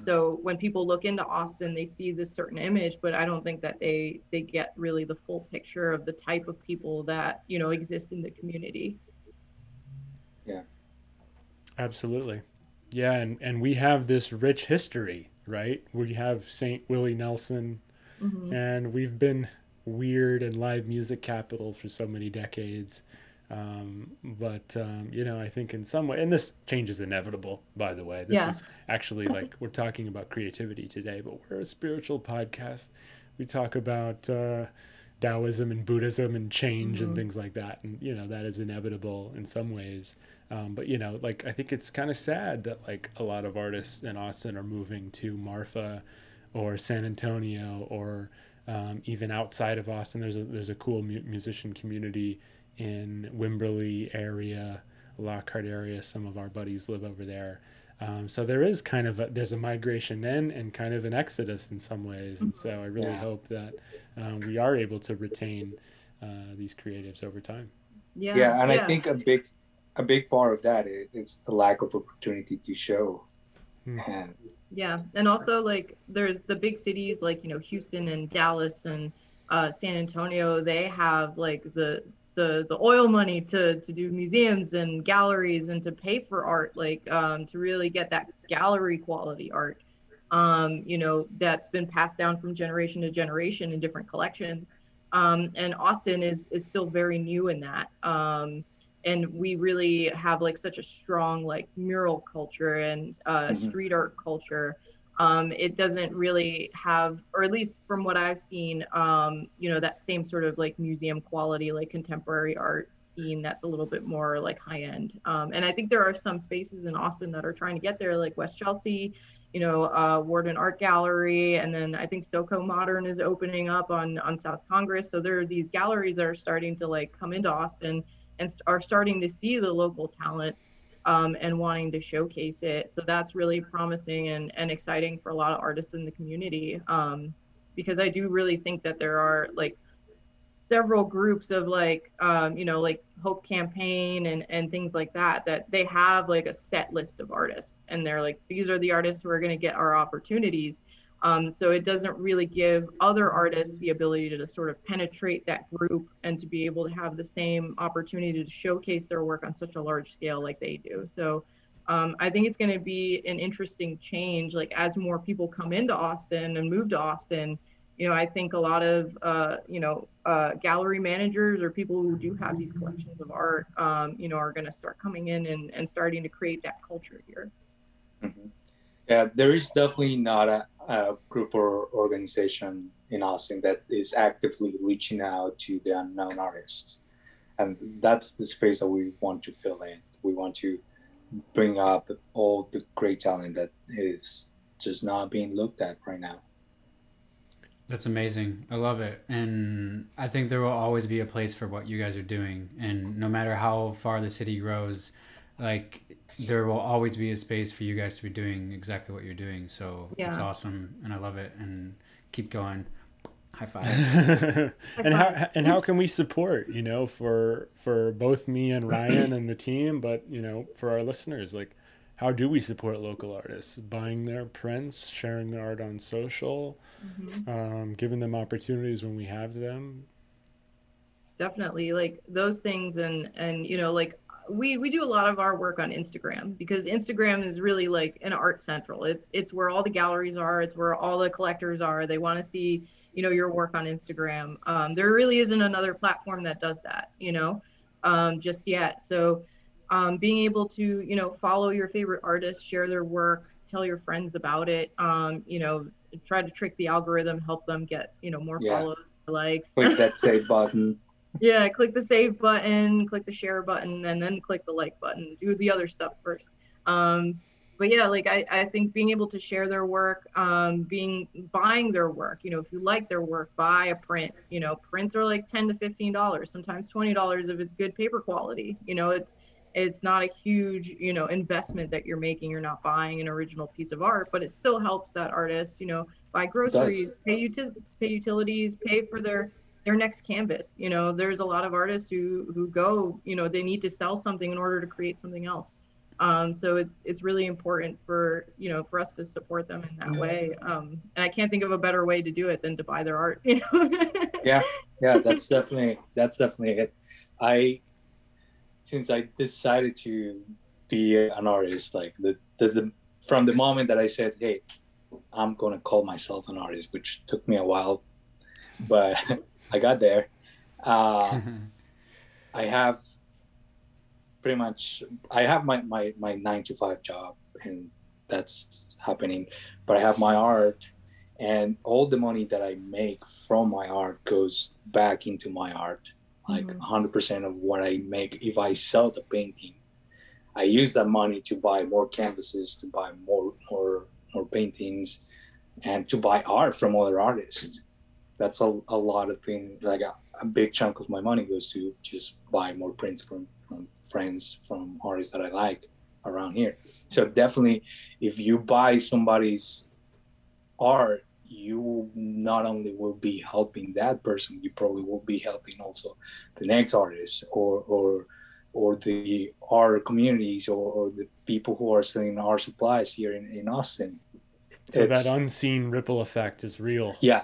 So when people look into Austin, they see this certain image, but I don't think that they get really the full picture of the type of people that, exist in the community. Yeah. Absolutely. Yeah. And we have this rich history, right? We have St. Willie Nelson, and we've been weird and live music capital for so many decades. I think in some way, and this change is inevitable, by the way. This is actually like, we're talking about creativity today, but we're a spiritual podcast. We talk about Taoism and Buddhism and change and things like that. And, that is inevitable in some ways. I think it's kind of sad that like a lot of artists in Austin are moving to Marfa or San Antonio or even outside of Austin. There's a cool musician community in Wimberley area, Lockhart area. Some of our buddies live over there. So there is kind of there's a migration in and kind of an exodus in some ways. And so I really hope that we are able to retain these creatives over time. Yeah. I think a big part of that is the lack of opportunity to show. And and also like there's the big cities like, Houston and Dallas and San Antonio, they have like the oil money to do museums and galleries and to pay for art, like to really get that gallery quality art, that's been passed down from generation to generation in different collections. And Austin is still very new in that. And we really have like such a strong like mural culture and street art culture. It doesn't really have, or at least from what I've seen, that same sort of like museum quality, like contemporary art scene that's a little bit more like high end. And I think there are some spaces in Austin that are trying to get there, like West Chelsea, Warden Art Gallery, and then I think SoCo Modern is opening up on South Congress. So there are these galleries that are starting to like come into Austin and are starting to see the local talent and wanting to showcase it. So that's really promising and exciting for a lot of artists in the community, because I do really think that there several groups of like, you know, like Hope Campaign and things like that, that they have like a set list of artists, and they're like, these are the artists who are going to get our opportunities. So it doesn't really give other artists the ability to sort of penetrate that group and to be able to have the same opportunity to showcase their work on such a large scale like they do. So I think it's going to be an interesting change, like as more people come into Austin and move to Austin. You know, I think a lot of, you know, gallery managers or people who do have these collections of art, you know, are going to start coming in and starting to create that culture here. Mm-hmm. Yeah, there is definitely not a group or organization in Austin that is actively reaching out to the unknown artists. And that's the space that we want to fill in. We want to bring up all the great talent that is just not being looked at right now. That's amazing. I love it. And I think there will always be a place for what you guys are doing. And no matter how far the city grows, like there will always be a space for you guys to be doing exactly what you're doing. So it's awesome. And I love it. And keep going. High fives. And how can we support, you know, for both me and Ryan and the team, but, you know, for our listeners, like, how do we support local artists? Buying their prints, sharing their art on social, giving them opportunities when we have them. Definitely, like those things, and you know, like we do a lot of our work on Instagram, because Instagram is really like an art central. It's where all the galleries are. It's where all the collectors are. They want to see, you know, your work on Instagram. There really isn't another platform that does that, you know, just yet. So being able to, you know, follow your favorite artists, share their work, tell your friends about it, you know, try to trick the algorithm, help them get, you know, more follows, likes. Click that save button. Yeah, click the save button, click the share button, and then click the like button. Do the other stuff first. But yeah, like I think being able to share their work, buying their work, you know, if you like their work, buy a print. You know, prints are like $10 to $15, sometimes $20 if it's good paper quality. You know, it's not a huge, you know, investment that you're making. You're not buying an original piece of art, but it still helps that artist, you know, buy groceries, pay utilities, pay for their next canvas. You know, there's a lot of artists who go, you know, they need to sell something in order to create something else. So it's really important for, you know, for us to support them in that way. And I can't think of a better way to do it than to buy their art, you know? yeah, that's definitely it. Since I decided to be an artist, like from the moment that I said, hey, I'm going to call myself an artist, which took me a while, but I got there. I have pretty much, I have my 9-to-5 job, and that's happening, but I have my art, and all the money that I make from my art goes back into my art. Like 100% of what I make, if I sell the painting, I use that money to buy more canvases, to buy more paintings, and to buy art from other artists. That's a lot of things. Like a big chunk of my money goes to just buy more prints from friends, from artists that I like around here. So definitely, if you buy somebody's art, you not only will be helping that person, you probably will be helping also the next artist or the art communities or the people who are selling art supplies here in Austin. So that unseen ripple effect is real. Yeah.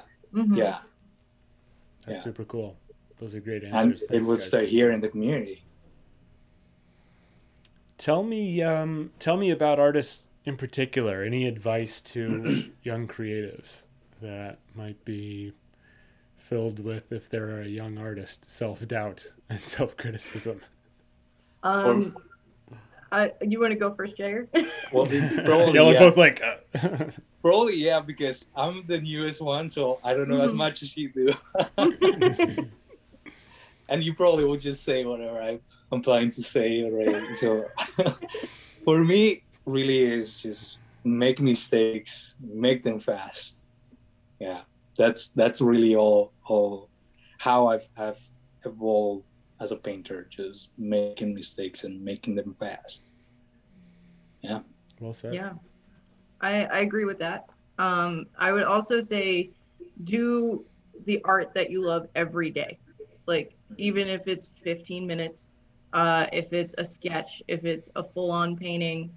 That's super cool. Those are great answers. And it will stay here in the community. Tell me about artists in particular. Any advice to young creatives that might be filled with, if they're a young artist, self-doubt and self-criticism? You want to go first, Jair? Well, probably, y'all are both like... Probably, yeah, because I'm the newest one, so I don't know as much as you do. And you probably will just say whatever I'm planning to say already. So for me, really is just make mistakes, make them fast. Yeah, that's really all how I've evolved as a painter, just making mistakes and making them fast. Yeah. Well said. Yeah, I agree with that. I would also say do the art that you love every day. Like, even if it's 15 minutes, if it's a sketch, if it's a full-on painting,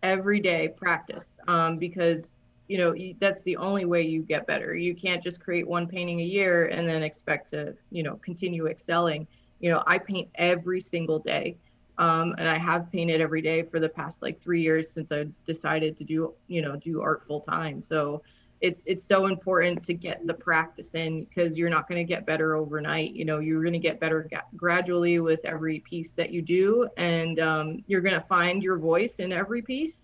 every day practice, because you know, that's the only way you get better. You can't just create one painting a year and then expect to, you know, continue excelling. You know, I paint every single day. And I have painted every day for the past like 3 years since I decided to do, you know, do art full time. So it's so important to get the practice in, because you're not going to get better overnight. You know, you're going to get better gradually with every piece that you do. And you're going to find your voice in every piece,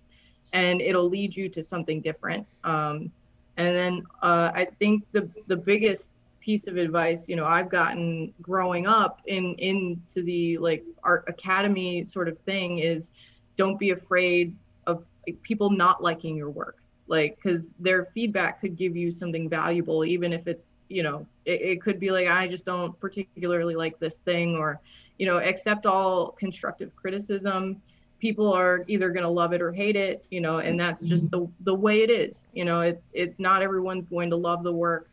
and it'll lead you to something different. And then I think the biggest piece of advice, you know, I've gotten growing up into the like art academy sort of thing is, don't be afraid of people not liking your work. Like, because their feedback could give you something valuable, even if it's, you know, it could be like, I just don't particularly like this thing, or, you know, accept all constructive criticism. People are either going to love it or hate it, you know, and that's just the way it is. You know, it's not everyone's going to love the work.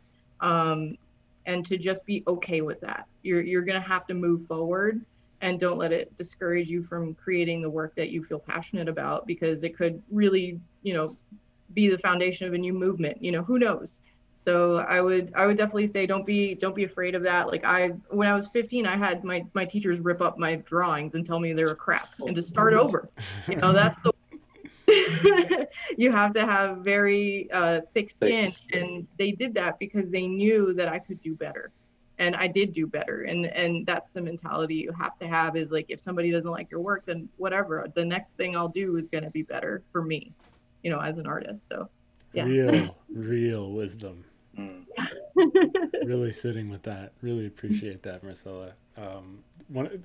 And to just be okay with that. You're going to have to move forward, and don't let it discourage you from creating the work that you feel passionate about, because it could really, you know, be the foundation of a new movement. You know, who knows? So I would definitely say, don't be afraid of that. Like, when I was 15, I had my teachers rip up my drawings and tell me they were crap and to start over. You know, that's the you have to have very thick skin, and they did that because they knew that I could do better, and I did do better. And that's the mentality you have to have, is like, if somebody doesn't like your work, then whatever, the next thing I'll do is going to be better for me, you know, as an artist. So yeah. real wisdom. Really sitting with that. Really appreciate that, Marcella. One of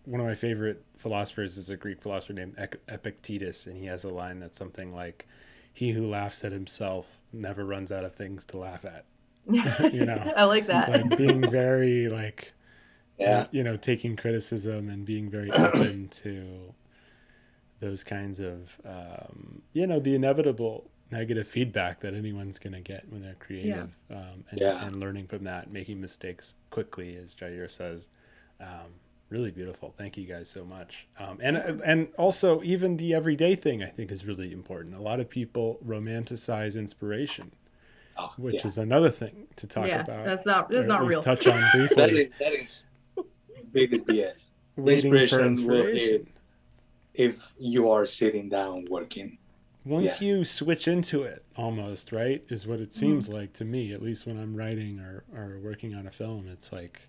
my favorite philosophers is a Greek philosopher named Epictetus, and he has a line that's something like, "He who laughs at himself never runs out of things to laugh at." You know, I like that. Like, being very like, you know, taking criticism and being very open to those kinds of, you know, the inevitable negative feedback that anyone's going to get when they're creative, and learning from that, making mistakes quickly, as Jair says. Really beautiful. Thank you guys so much. And also, even the everyday thing, I think, is really important. A lot of people romanticize inspiration, which is another thing to talk about. That's not real. Touch on briefly. that is biggest BS. Waiting for Inspiration will inspiration. hit if you are sitting down working. Once you switch into it, almost, right, is what it seems like to me, at least when I'm writing or working on a film. It's like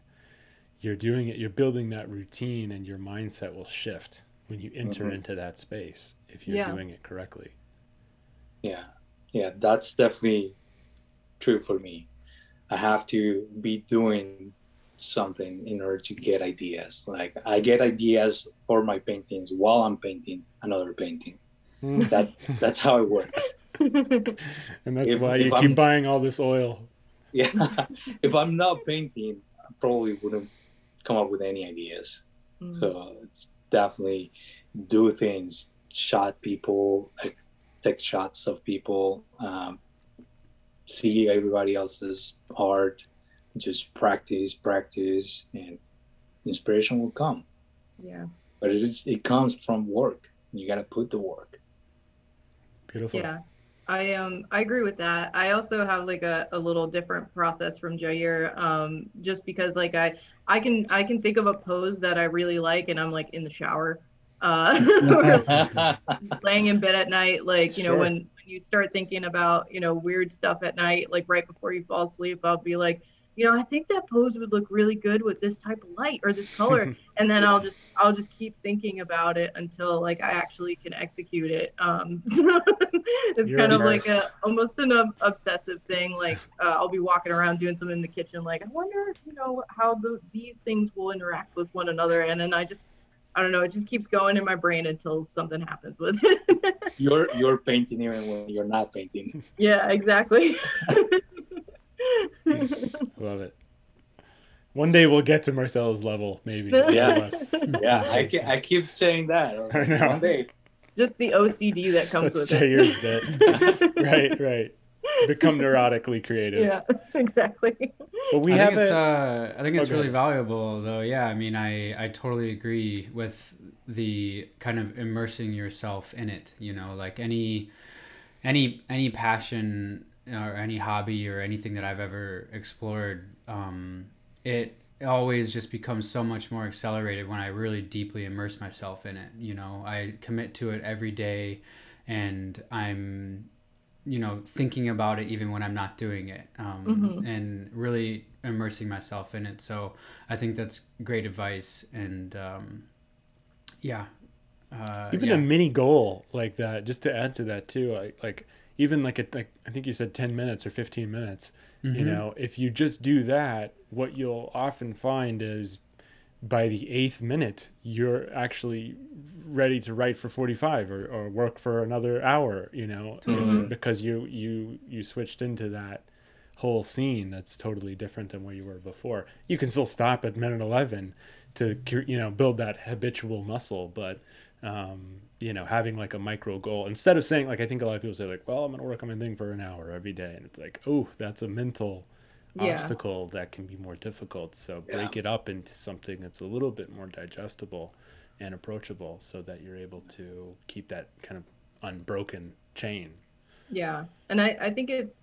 you're doing it, you're building that routine, and your mindset will shift when you enter into that space if you're doing it correctly. Yeah, that's definitely true for me. I have to be doing something in order to get ideas. Like, I get ideas for my paintings while I'm painting another painting. That's how it works. And that's why you keep buying all this oil. Yeah. If I'm not painting, I probably wouldn't come up with any ideas. So it's definitely do things, shot people, like, take shots of people, see everybody else's art, just practice, and inspiration will come. Yeah. But it comes from work. You got to put the work. Beautiful. Yeah, I agree with that. I also have like a little different process from Jair, just because like I can think of a pose that I really like, and I'm like in the shower, laying in bed at night, like, you know, when you start thinking about, you know, weird stuff at night, like right before you fall asleep, I'll be like, you know, I think that pose would look really good with this type of light or this color. And then I'll just keep thinking about it until like I actually can execute it. So it's kind of like almost an obsessive thing. Like I'll be walking around doing something in the kitchen. Like, I wonder, you know, how these things will interact with one another. And then I don't know, it just keeps going in my brain until something happens with it. You're painting even when you're not painting. Yeah, exactly. Love it. One day we'll get to Marcella's level, maybe. Yeah, I keep saying that. I know. One day. Just the OCD that comes That's with Jair's it. bit. Right. become neurotically creative. Yeah, exactly. But we I have think it's really valuable though. Yeah, I mean, I totally agree with the kind of immersing yourself in it, you know, like any passion or any hobby or anything that I've ever explored, it always just becomes so much more accelerated when I really deeply immerse myself in it. You know, I commit to it every day, and I'm, you know, thinking about it even when I'm not doing it, and really immersing myself in it. So I think that's great advice. And even a mini goal like that, just to add to that too, like even like I think you said 10 minutes or 15 minutes, you know, if you just do that, what you'll often find is by the 8th minute, you're actually ready to write for 45 or work for another hour, you know, because you switched into that whole scene that's totally different than where you were before. You can still stop at minute 11 to, you know, build that habitual muscle, but you know, having like a micro goal instead of saying, like, I think a lot of people say like, well, I'm gonna work on my thing for an hour every day, and it's like, oh, that's a mental obstacle that can be more difficult. So break it up into something that's a little bit more digestible and approachable, so that you're able to keep that kind of unbroken chain. Yeah. And I think it's,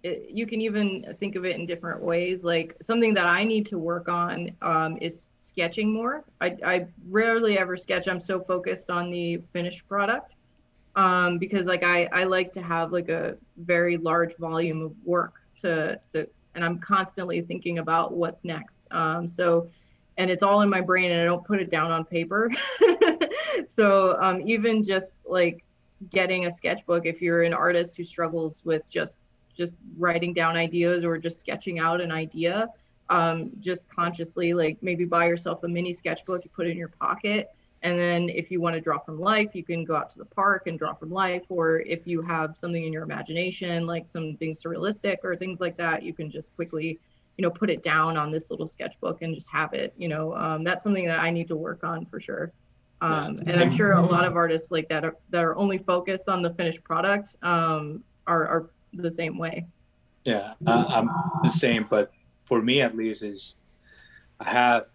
you can even think of it in different ways. Like something that I need to work on is sketching more. I rarely ever sketch. I'm so focused on the finished product because like I like to have like a very large volume of work and I'm constantly thinking about what's next. And it's all in my brain and I don't put it down on paper. So even just like getting a sketchbook, if you're an artist who struggles with just writing down ideas or just sketching out an idea, just consciously, like maybe buy yourself a mini sketchbook, you put it in your pocket, and then if you want to draw from life, you can go out to the park and draw from life. Or if you have something in your imagination, like something surrealistic or things like that, you can just quickly, you know, put it down on this little sketchbook and just have it, you know. That's something that I need to work on for sure. And I'm sure a lot of artists like that are only focused on the finished product are the same way. Yeah, I'm the same, but for me at least is I have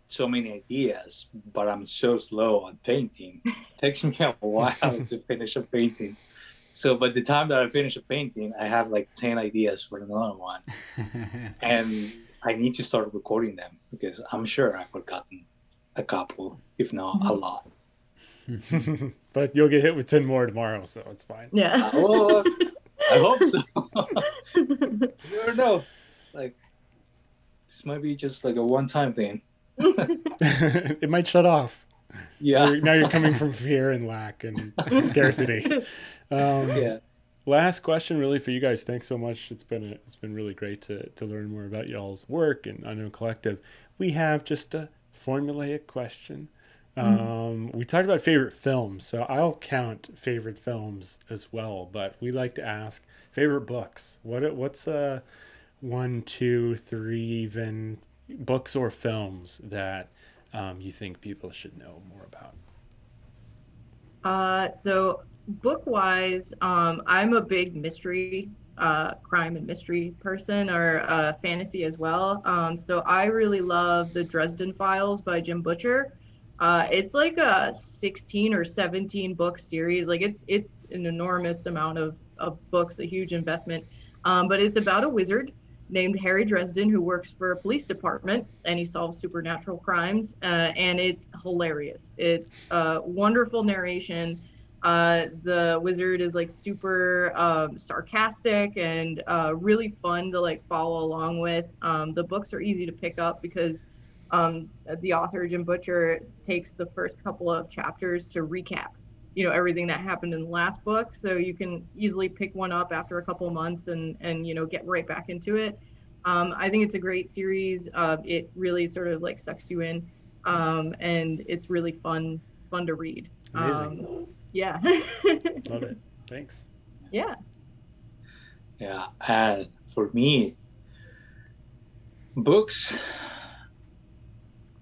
so many ideas, but I'm so slow on painting. It takes me a while to finish a painting. So by the time that I finish a painting, I have like 10 ideas for another one. And I need to start recording them because I'm sure I've forgotten a couple, if not a lot. But you'll get hit with 10 more tomorrow, so it's fine. Yeah. I hope so. You never know. Like, this might be just like a one-time thing. It might shut off. Yeah. Now you're coming from fear and lack and scarcity. Last question, really, for you guys. Thanks so much. It's been really great to learn more about y'all's work and Unknown Collective. We have just a formulaic question. We talked about favorite films, so I'll count favorite films as well. But we like to ask favorite books. What's 1, 2, 3 even books or films that you think people should know more about? So book-wise, I'm a big mystery, crime and mystery person, or fantasy as well. So I really love the Dresden Files by Jim Butcher. It's like a 16 or 17 book series. Like it's an enormous amount of books, a huge investment. But it's about a wizard named Harry Dresden who works for a police department, and he solves supernatural crimes. And it's hilarious. It's wonderful narration. The wizard is like super sarcastic and really fun to like follow along with. The books are easy to pick up because the author Jim Butcher takes the first couple of chapters to recap, you know, everything that happened in the last book, so you can easily pick one up after a couple months and you know, get right back into it. I think it's a great series. It really sort of like sucks you in, and it's really fun to read. Amazing. Yeah. Love it. Thanks. Yeah. And for me, books,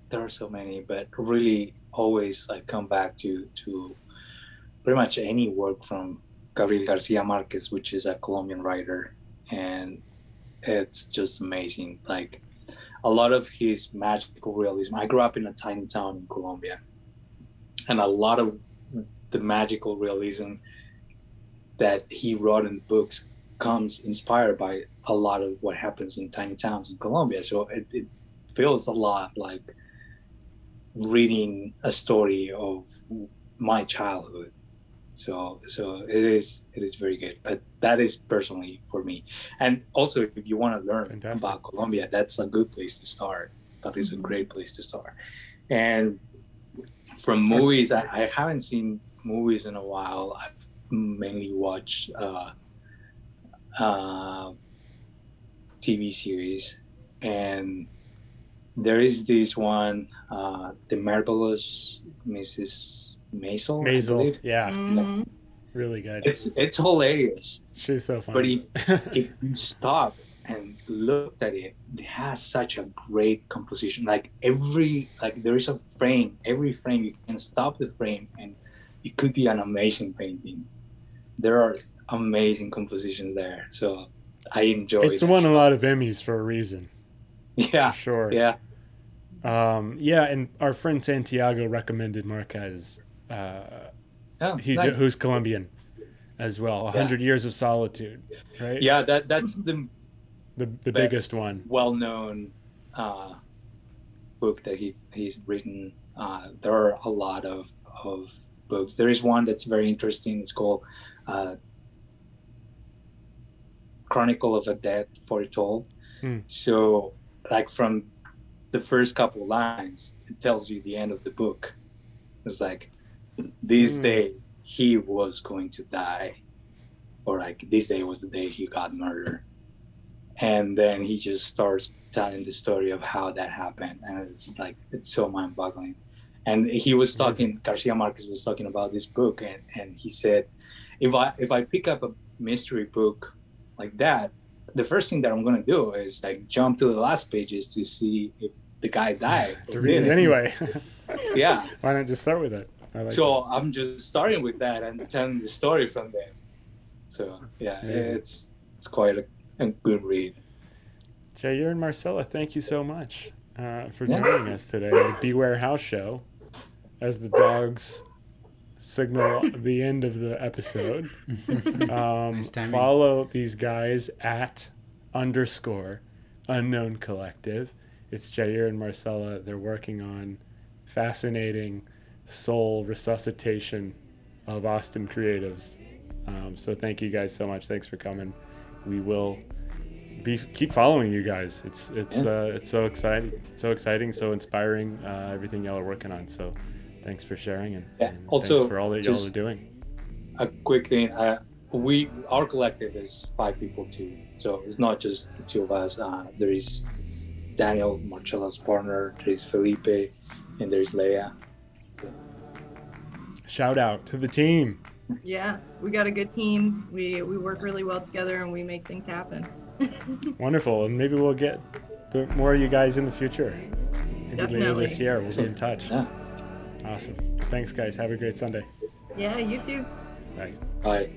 there are so many, but really always I come back to pretty much any work from Gabriel Garcia Marquez, which is a Colombian writer, and it's just amazing. Like a lot of his magical realism. I grew up in a tiny town in Colombia, and a lot of the magical realism that he wrote in books comes inspired by a lot of what happens in tiny towns in Colombia. So it feels a lot like reading a story of my childhood. So it is very good. But that is personally for me. And also, if you want to learn about Colombia, that's a good place to start. That is a great place to start. And from movies, I haven't seen movies in a while. I've mainly watched TV series, and there is this one, The Marvelous Mrs. Maisel, yeah. Mm-hmm. Really good. It's hilarious. She's so funny. But if you stop and look at it, it has such a great composition. Like there is a frame. Every frame, you can stop the frame, and it could be an amazing painting. There are amazing compositions there, so I enjoy it. It's won a lot of Emmys for a reason. Yeah, for sure. Yeah. And our friend Santiago recommended Marquez. Who's Colombian as well. 100 Years of Solitude, right? Yeah, that's the biggest one. Well-known book that he's written. There are a lot of books. There is one that's very interesting. It's called Chronicle of a Death Foretold. So, like, from the first couple lines, it tells you the end of the book. It's like, this day he was going to die, or like this day was the day he got murdered, and then he just starts telling the story of how that happened, and it's like, it's so mind-boggling. And he was talking, Garcia Marquez was talking about this book, and he said, if I pick up a mystery book like that, the first thing that I'm going to do is like jump to the last pages to see if the guy died. To read it anyway. Yeah. Why not just start with it? So I'm just starting with that and telling the story from there. So yeah, it's quite a good read. Jair and Marcella, thank you so much for joining us today at Beware House Show. As the dogs signal the end of the episode, follow these guys at _Unknown Collective. It's Jair and Marcella. They're working on fascinating soul resuscitation of Austin creatives. So thank you guys so much. Thanks for coming. We will keep following you guys. It's so exciting, so inspiring. Everything y'all are working on. So thanks for sharing and also thanks for all that y'all are doing. A quick thing. Our collective is 5 people too. So it's not just the 2 of us. There is Daniel, Marcella's partner. There is Felipe, and there is Leia. Shout out to the team. Yeah, we got a good team. We work really well together, and we make things happen. Wonderful, and maybe we'll get more of you guys in the future. Maybe later this year. We'll be in touch. Yeah. Awesome. Thanks, guys. Have a great Sunday. Yeah, you too. Bye. Bye.